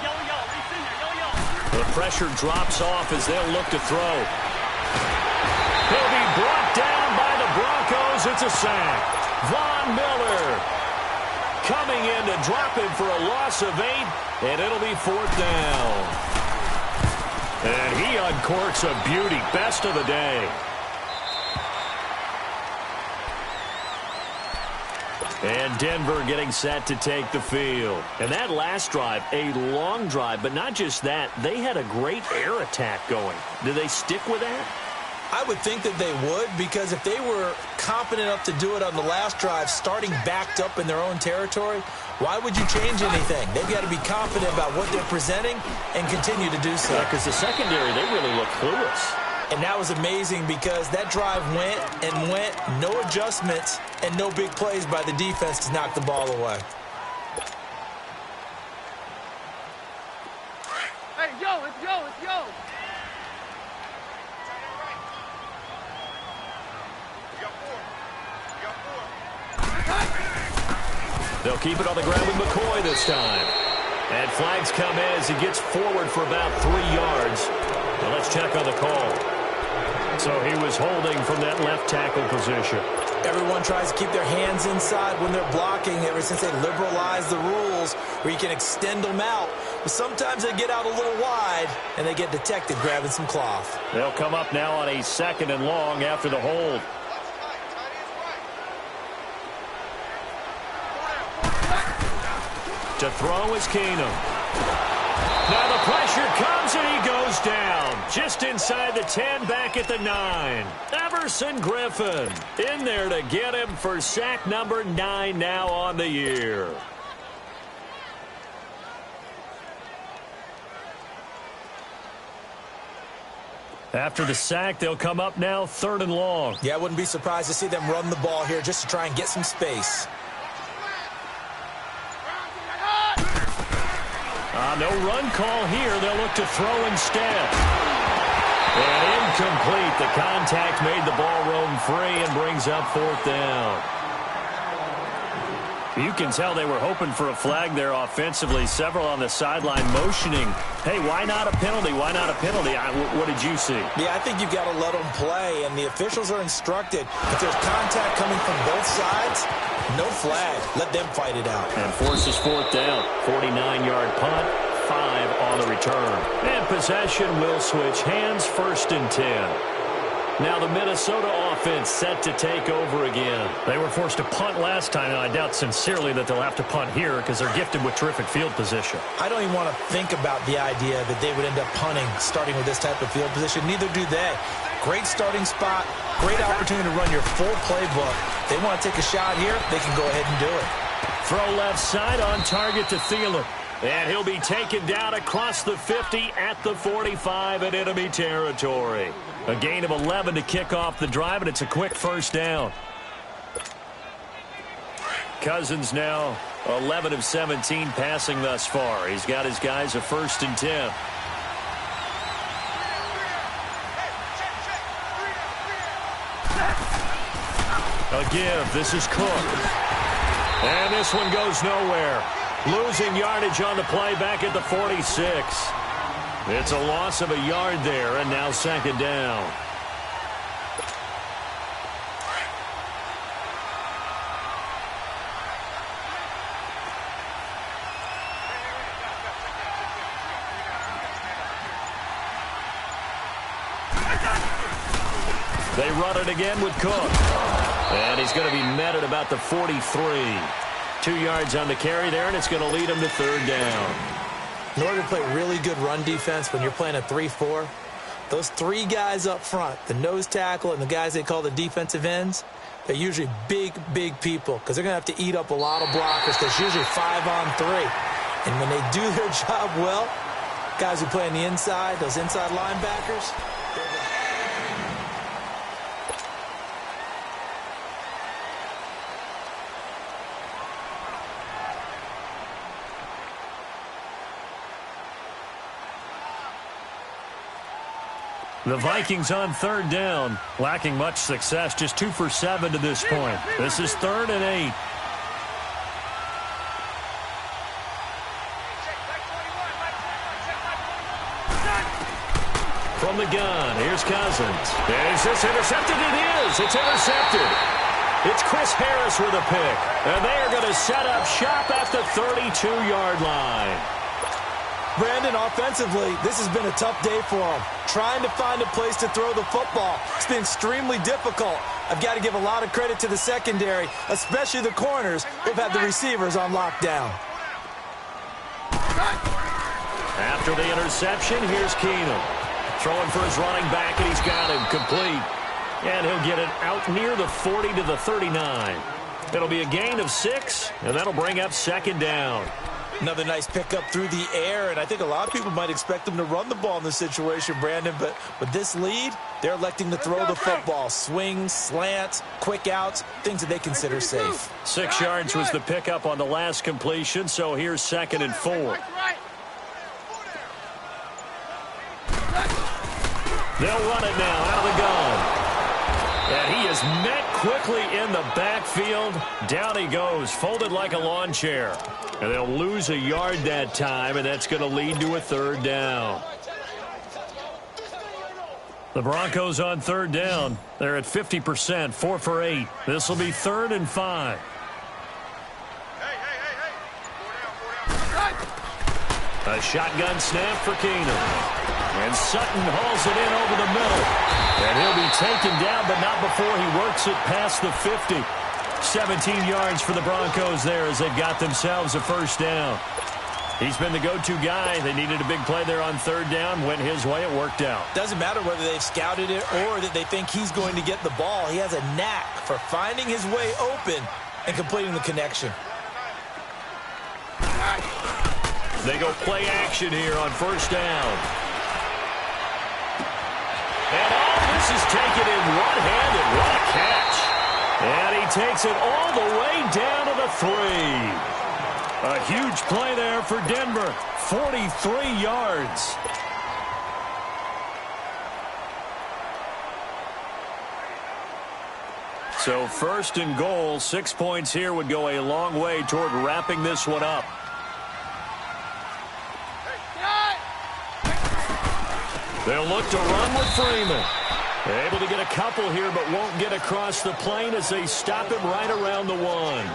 Yellow, he's in there, yellow. The pressure drops off as they'll look to throw. He'll be brought down by the Broncos. It's a sack. Von Miller coming in to drop him for a loss of 8, and it'll be 4th down. And he uncorks a beauty. Best of the day. And Denver getting set to take the field. And that last drive, a long drive, but not just that. They had a great air attack going. Do they stick with that? I would think that they would, because if they were competent enough to do it on the last drive, starting backed up in their own territory, why would you change anything? They've got to be confident about what they're presenting and continue to do so. Yeah, because the secondary, they really look clueless. And that was amazing because that drive went and went, no adjustments and no big plays by the defense to knock the ball away. Hey, it's yo. They'll keep it on the ground with McCoy this time. And flags come in as he gets forward for about 3 yards. Now let's check on the call. So he was holding from that left tackle position. Everyone tries to keep their hands inside when they're blocking ever since they liberalized the rules where you can extend them out. But sometimes they get out a little wide and they get detected grabbing some cloth. They'll come up now on a 2nd and long after the hold. To throw is Keenum. Now the pressure comes and he goes down. Just inside the 10, back at the 9. Everson Griffin in there to get him for sack number 9 now on the year. After the sack, they'll come up now 3rd and long. Yeah, I wouldn't be surprised to see them run the ball here just to try and get some space. No run call here. They'll look to throw instead. And incomplete. The contact made the ball roam free and brings up 4th down. You can tell they were hoping for a flag there offensively. Several on the sideline motioning, hey, why not a penalty? Why not a penalty? What did you see? Yeah, I think you've got to let them play, and the officials are instructed. If there's contact coming from both sides, no flag. Let them fight it out. And forces 4th down. 49-yard punt, 5 on the return. And possession will switch hands, 1st and 10. Now the Minnesota offense set to take over again. They were forced to punt last time, and I doubt sincerely that they'll have to punt here because they're gifted with terrific field position. I don't even want to think about the idea that they would end up punting starting with this type of field position. Neither do they. Great starting spot, great opportunity to run your full playbook. They want to take a shot here, they can go ahead and do it. Throw left side on target to Thielen. And he'll be taken down across the 50 at the 45 in enemy territory. A gain of 11 to kick off the drive, and it's a quick 1st down. Cousins now 11 of 17 passing thus far. He's got his guys a 1st and 10. A give. This is Cook. And this one goes nowhere. Losing yardage on the play back at the 46. It's a loss of a yard there, and now 2nd down. They run it again with Cook. And he's going to be met at about the 43. 2 yards on the carry there, and it's going to lead him to 3rd down. In order to play really good run defense when you're playing a 3-4, those 3 guys up front, the nose tackle and the guys they call the defensive ends, they're usually big, big people because they're going to have to eat up a lot of blockers. There's usually 5 on 3. And when they do their job well, guys who play on the inside, those inside linebackers, The Vikings on 3rd down, lacking much success, just 2 for 7 to this point. This is 3rd and 8. From the gun, here's Cousins. Is this intercepted? It is. It's intercepted. It's Chris Harris with a pick. And they are going to set up shop at the 32-yard line. Brandon, offensively, this has been a tough day for him. Trying to find a place to throw the football. It's been extremely difficult. I've got to give a lot of credit to the secondary, especially the corners who've had the receivers on lockdown. After the interception, here's Keenum. Throwing for his running back, and he's got him complete. And he'll get it out near the 40 to the 39. It'll be a gain of 6, and that'll bring up 2nd down. Another nice pickup through the air, and I think a lot of people might expect them to run the ball in this situation, Brandon, but with this lead, they're electing to throw the football. Swings, slants, quick outs, things that they consider safe. 6 yards was the pickup on the last completion, so here's 2nd and 4. They'll run it now out of the gun. And he is met quickly in the backfield. Down he goes, folded like a lawn chair. And they'll lose a yard that time, and that's going to lead to a 3rd down. The Broncos on 3rd down. They're at 50%, 4 for 8. This will be 3rd and 5. A shotgun snap for Keenum. And Sutton hauls it in over the middle. And he'll be taken down, but not before he works it past the 50. 17 yards for the Broncos there as they've got themselves a 1st down. He's been the go-to guy. They needed a big play there on third down. Went his way. It worked out. Doesn't matter whether they've scouted it or that they think he's going to get the ball. He has a knack for finding his way open and completing the connection. They go play action here on first down. And all this is taken in one-handed. What a catch. And he takes it all the way down to the 3. A huge play there for Denver. 43 yards. So first and goal, 6 points here would go a long way toward wrapping this one up. They'll look to run with Freeman. They're able to get a couple here, but won't get across the plane as they stop him right around the 1.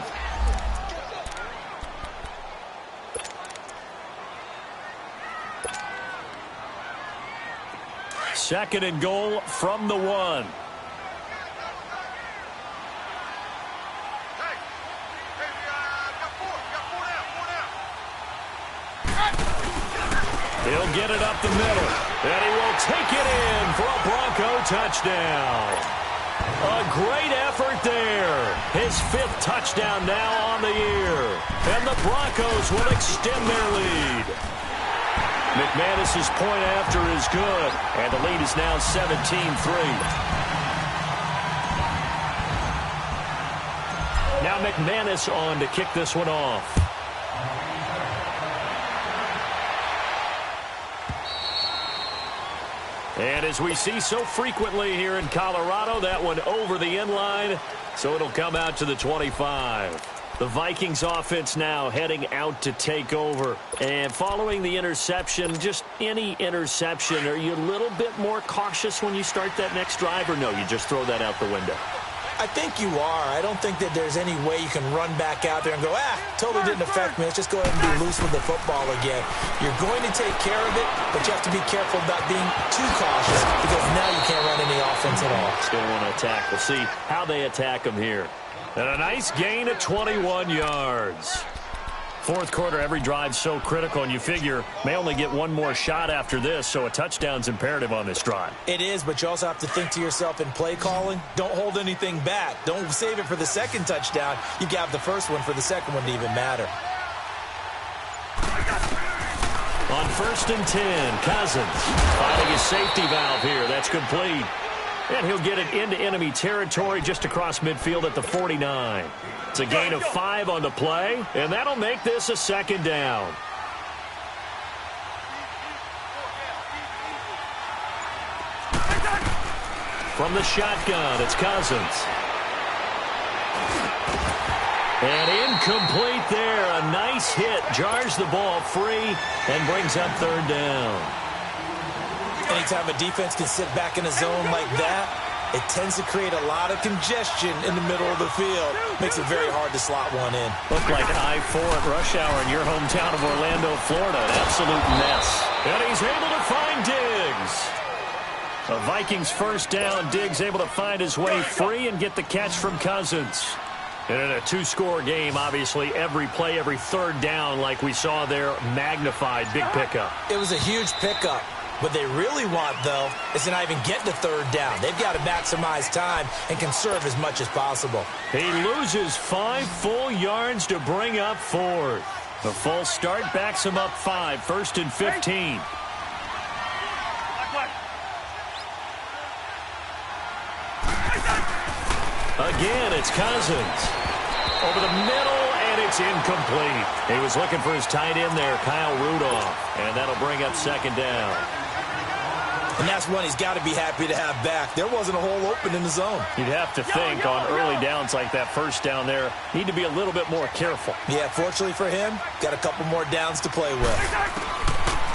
Second and goal from the 1. He'll get it up the middle, and he will take it in for a Bronco touchdown. A great effort there. His 5th touchdown now on the year, and the Broncos will extend their lead. McManus's point after is good, and the lead is now 17-3. Now McManus on to kick this one off. And as we see so frequently here in Colorado, that one over the end line, so it'll come out to the 25. The Vikings offense now heading out to take over. And following the interception, just any interception, are you a little bit more cautious when you start that next drive, or no, you just throw that out the window? I think you are. I don't think that there's any way you can run back out there and go, totally didn't affect me. Let's just go ahead and be loose with the football again. You're going to take care of it, but you have to be careful about being too cautious because now you can't run any offense at all. Still want to attack. We'll see how they attack them here. And a nice gain of 21 yards. Fourth quarter, every drive's so critical, and you figure may only get one more shot after this, so a touchdown's imperative on this drive. It is, but you also have to think to yourself in play calling, don't hold anything back. Don't save it for the second touchdown. You got the first one for the second one to even matter. On first and 10, Cousins finding his safety valve here. That's complete. And he'll get it into enemy territory just across midfield at the 49. It's a gain of 5 on the play, and that'll make this a second down. From the shotgun, it's Cousins. And incomplete there. A nice hit. Jars the ball free and brings up third down. Anytime a defense can sit back in a zone like that, it tends to create a lot of congestion in the middle of the field. Makes it very hard to slot one in. Looked like I-4 at rush hour in your hometown of Orlando, Florida. An absolute mess. And he's able to find Diggs. The Vikings first down. Diggs able to find his way free and get the catch from Cousins. And in a two-score game, obviously, every play, every third down, like we saw there, magnified. Big pickup. It was a huge pickup. What they really want, though, is to not even get to third down. They've got to maximize time and conserve as much as possible. He loses 5 full yards to bring up fourth. The false start backs him up 5, first and 15. Again, it's Cousins. Over the middle, and it's incomplete. He was looking for his tight end there, Kyle Rudolph. And that'll bring up second down. And that's one he's got to be happy to have back. There wasn't a hole open in the zone. You'd have to think on early downs like that first down there, need to be a little bit more careful. Yeah, fortunately for him, got a couple more downs to play with.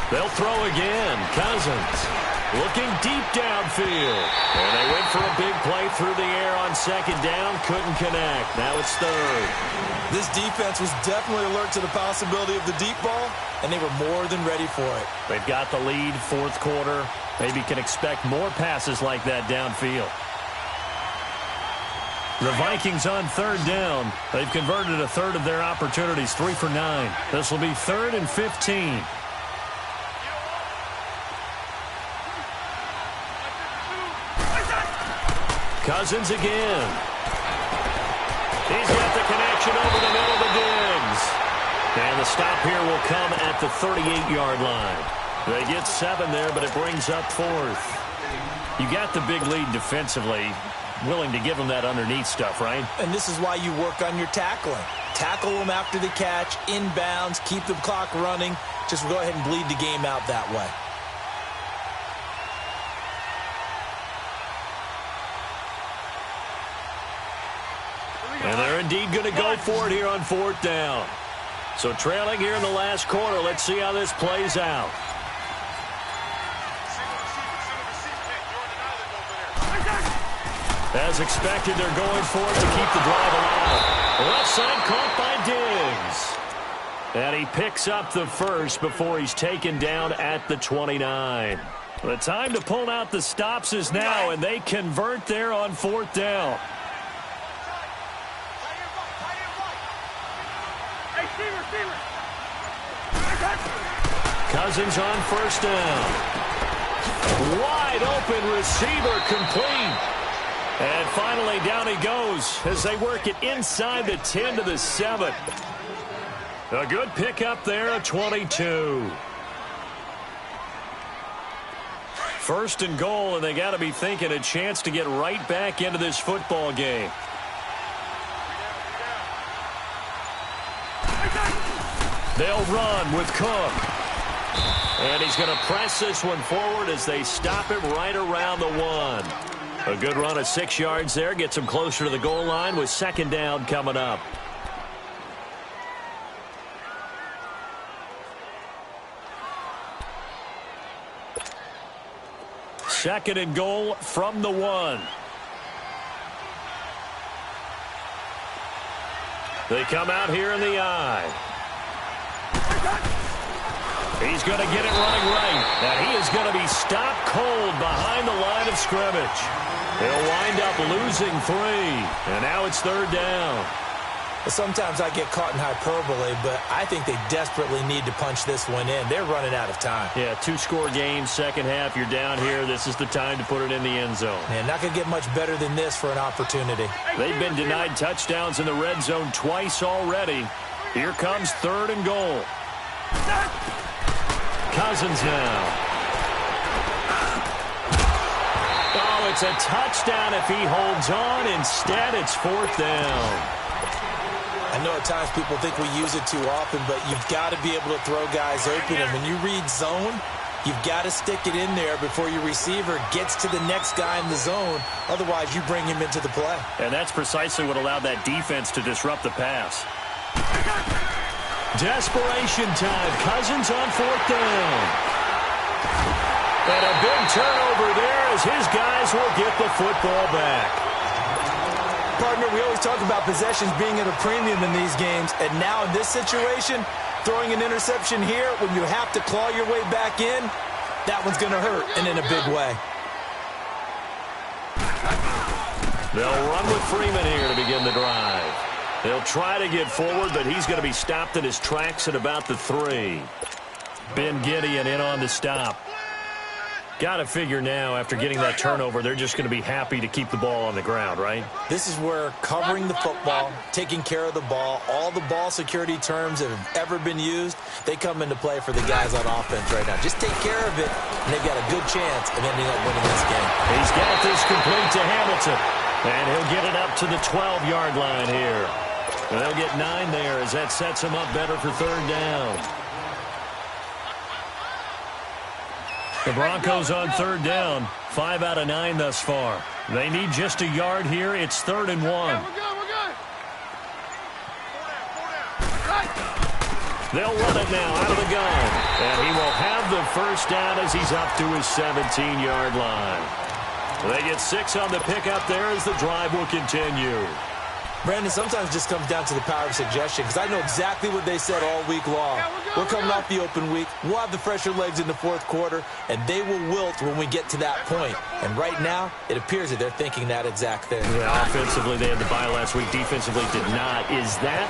They'll throw again. Cousins looking deep downfield. And they went for a big play through the air on second down. Couldn't connect. Now it's third. This defense was definitely alert to the possibility of the deep ball, and they were more than ready for it. They've got the lead, fourth quarter. Maybe can expect more passes like that downfield. The Vikings on third down. They've converted a third of their opportunities, 3 for 9. This will be 3rd and 15. Cousins again. He's got the connection over the middle to Diggs. And the stop here will come at the 38-yard line. They get 7 there, but it brings up 4th. You got the big lead defensively. Willing to give them that underneath stuff, right? And this is why you work on your tackling. Tackle them after the catch, inbounds, keep the clock running. Just go ahead and bleed the game out that way. And they're indeed going to go for it here on 4th down. So trailing here in the last quarter. Let's see how this plays out. As expected, they're going for it to keep the drive alive. Left side caught by Diggs. And he picks up the first before he's taken down at the 29. The time to pull out the stops is now, and they convert there on 4th down. Cousins on 1st down. Wide open receiver complete. And finally down he goes as they work it inside the 10 to the 7. A good pickup there, a 22. 1st and goal, and they got to be thinking a chance to get right back into this football game. They'll run with Cook. And he's going to press this one forward as they stop him right around the 1. A good run of 6 yards there. Gets him closer to the goal line with 2nd down coming up. Second and goal from the 1. They come out here in the eye. He's going to get it running right. And he is going to be stopped cold behind the line of scrimmage. They'll wind up losing 3. And now it's 3rd down. Sometimes I get caught in hyperbole, but I think they desperately need to punch this one in. They're running out of time. Yeah, 2-score game, second half. You're down here. This is the time to put it in the end zone. Man, not going to get much better than this for an opportunity. They've been denied touchdowns in the red zone twice already. Here comes 3rd and goal. Cousins now. Oh, it's a touchdown if he holds on. Instead, it's 4th down. I know at times people think we use it too often, but you've got to be able to throw guys open. And when you read zone, you've got to stick it in there before your receiver gets to the next guy in the zone. Otherwise, you bring him into the play. And that's precisely what allowed that defense to disrupt the pass. Desperation time. Cousins on 4th down. And a big turnover there as his guys will get the football back. Partner, we always talk about possessions being at a premium in these games. And now in this situation, throwing an interception here when you have to claw your way back in, that one's going to hurt, and in a big way. They'll run with Freeman here to begin the drive. They'll try to get forward, but he's going to be stopped in his tracks at about the 3. Ben Gideon in on the stop. Got to figure now, after getting that turnover, they're just going to be happy to keep the ball on the ground, right? This is where covering the football, taking care of the ball, all the ball security terms that have ever been used, they come into play for the guys on offense right now. Just take care of it, and they've got a good chance of ending up winning this game. He's got this complete to Hamilton, and he'll get it up to the 12-yard line here. And they'll get 9 there as that sets him up better for 3rd down. The Broncos on 3rd down, 5 out of 9 thus far. They need just a yard here. It's 3rd and 1. Yeah, we're good. They'll run it now out of the gun. And he will have the first down as he's up to his 17-yard line. They get 6 on the pickup there as the drive will continue. Brandon, sometimes it just comes down to the power of suggestion because I know exactly what they said all week long. We're coming off the open week. We'll have the fresher legs in the fourth quarter, and they will wilt when we get to that point. And right now, it appears that they're thinking that exact thing. Yeah, offensively, they had the bye last week. Defensively, did not. Is that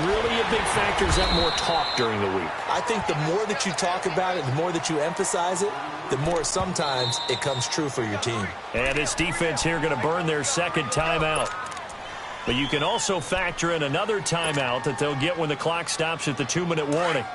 really a big factor? Is that more talk during the week? I think the more that you talk about it, the more that you emphasize it, the more sometimes it comes true for your team. And this defense here going to burn their second timeout. But you can also factor in another timeout that they'll get when the clock stops at the 2-minute warning.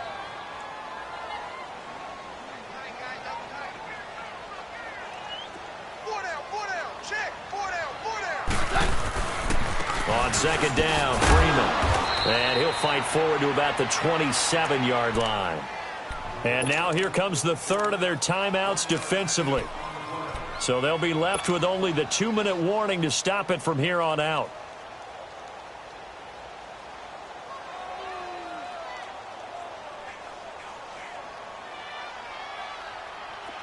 On second down, Freeman. And he'll fight forward to about the 27-yard line. And now here comes the third of their timeouts defensively. So they'll be left with only the 2-minute warning to stop it from here on out.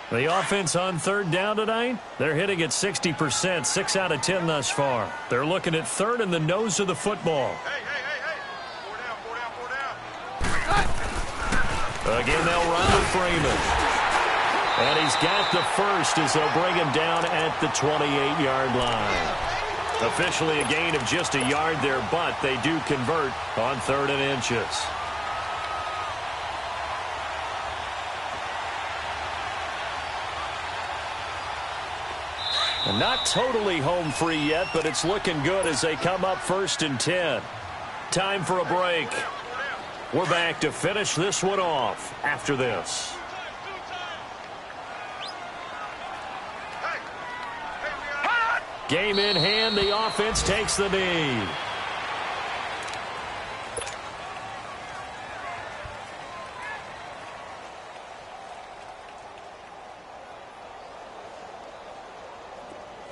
The offense on third down tonight, they're hitting at 60%, 6 out of 10 thus far. They're looking at third in the nose of the football. Hey. 4 down. Again, they'll run to Freeman. And he's got the first as they'll bring him down at the 28-yard line. Officially a gain of just a yard there, but they do convert on 3rd and inches. And not totally home free yet, but it's looking good as they come up 1st and 10. Time for a break. We're back to finish this one off after this. Game in hand, the offense takes the knee.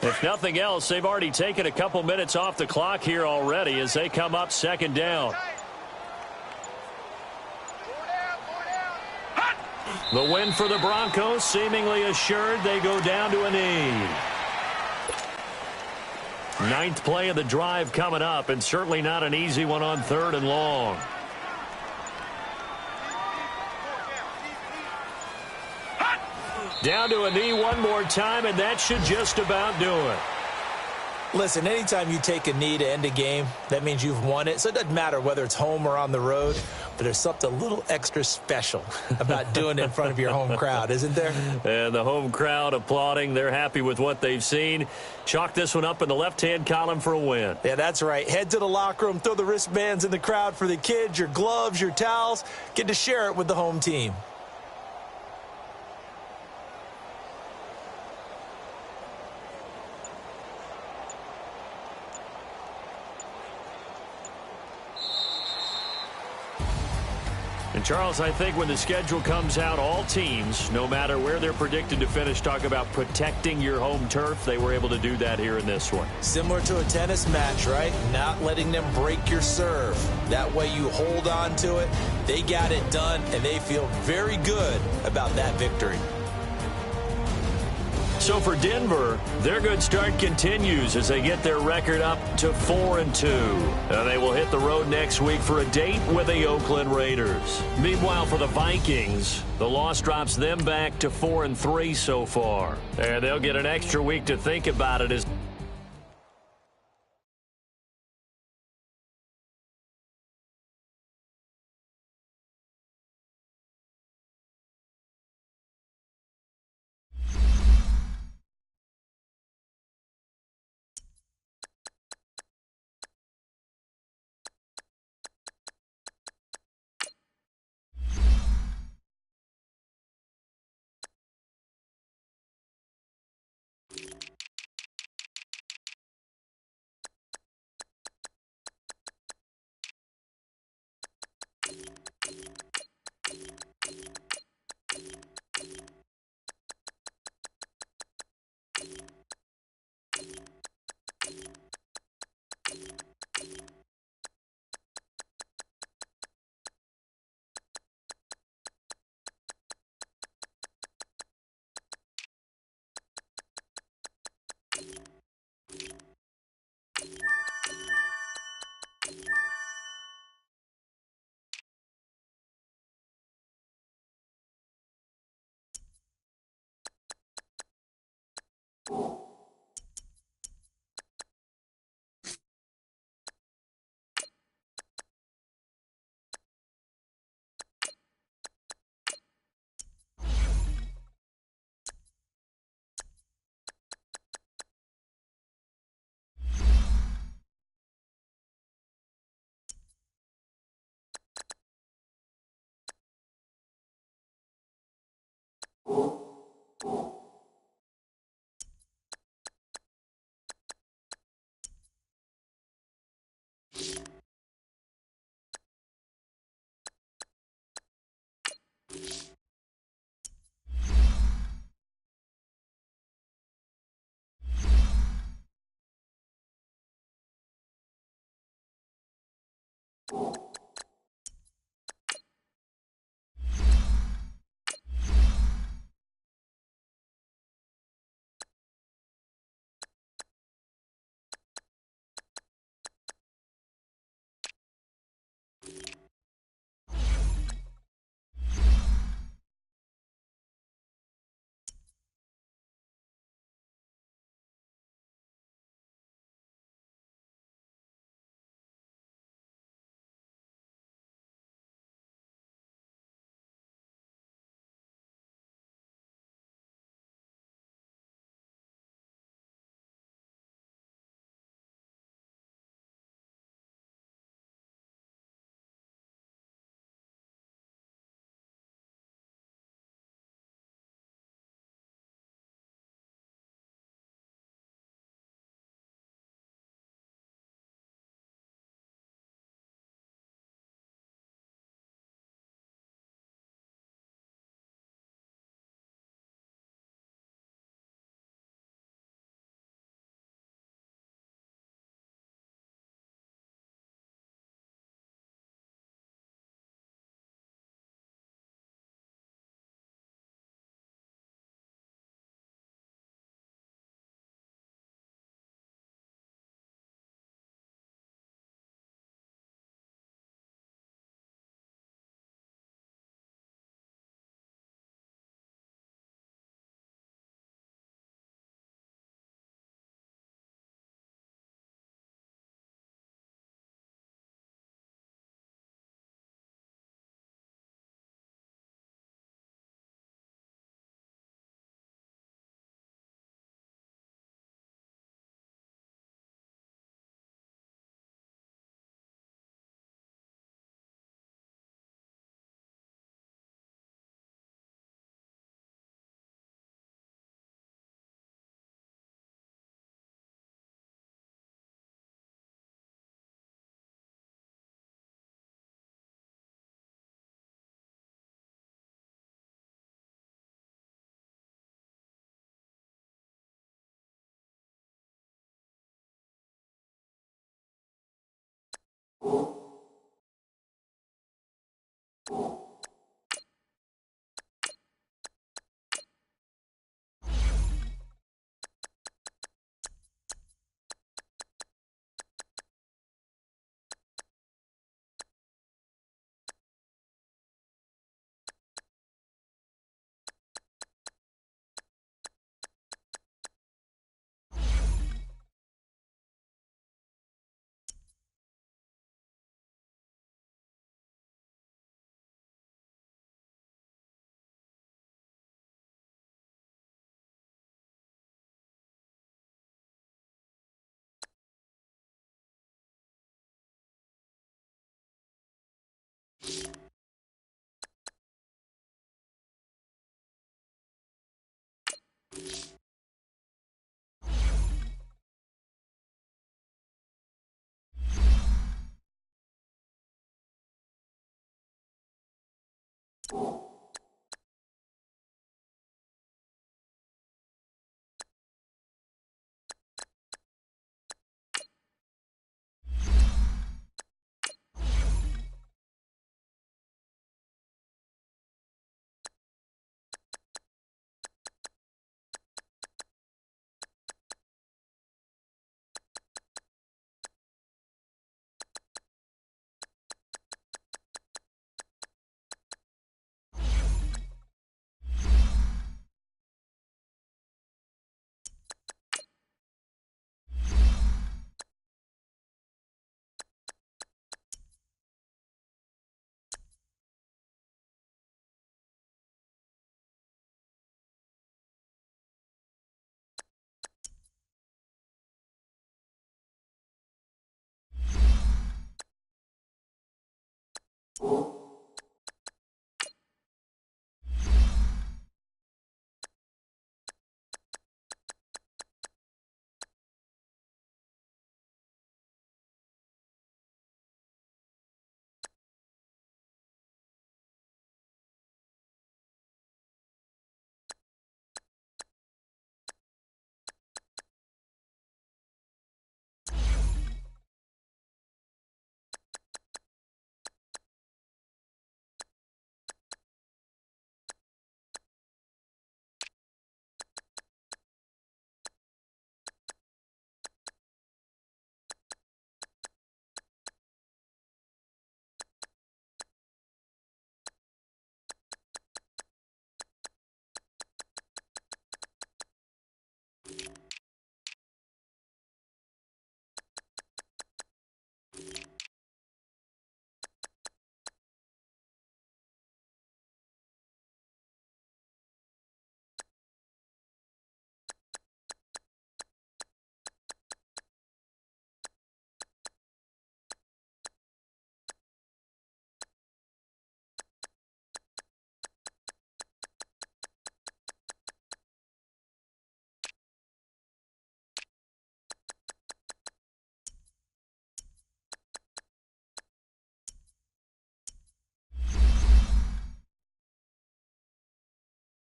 If nothing else, they've already taken a couple minutes off the clock here already as they come up 2nd down. The win for the Broncos seemingly assured. They go down to a knee. 9th play of the drive coming up, and certainly not an easy one on 3rd and long. Down to a knee one more time, and that should just about do it. Listen, anytime you take a knee to end a game, that means you've won it. So it doesn't matter whether it's home or on the road, but there's something a little extra special about doing it in front of your home crowd, isn't there? And the home crowd applauding. They're happy with what they've seen. Chalk this one up in the left-hand column for a win. Yeah, that's right. Head to the locker room, throw the wristbands in the crowd for the kids, your gloves, your towels. Get to share it with the home team. And, Charles, I think when the schedule comes out, all teams, no matter where they're predicted to finish, talk about protecting your home turf. They were able to do that here in this one. Similar to a tennis match, right? Not letting them break your serve. That way you hold on to it. They got it done, and they feel very good about that victory. So for Denver, their good start continues as they get their record up to 4-2. They will hit the road next week for a date with the Oakland Raiders. Meanwhile, for the Vikings, the loss drops them back to 4-3 so far. And they'll get an extra week to think about it as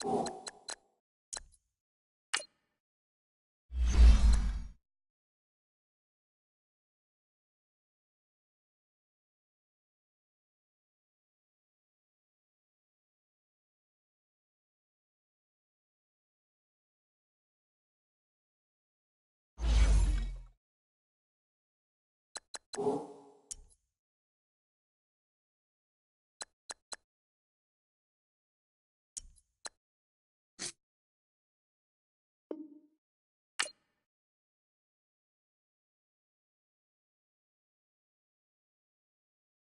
you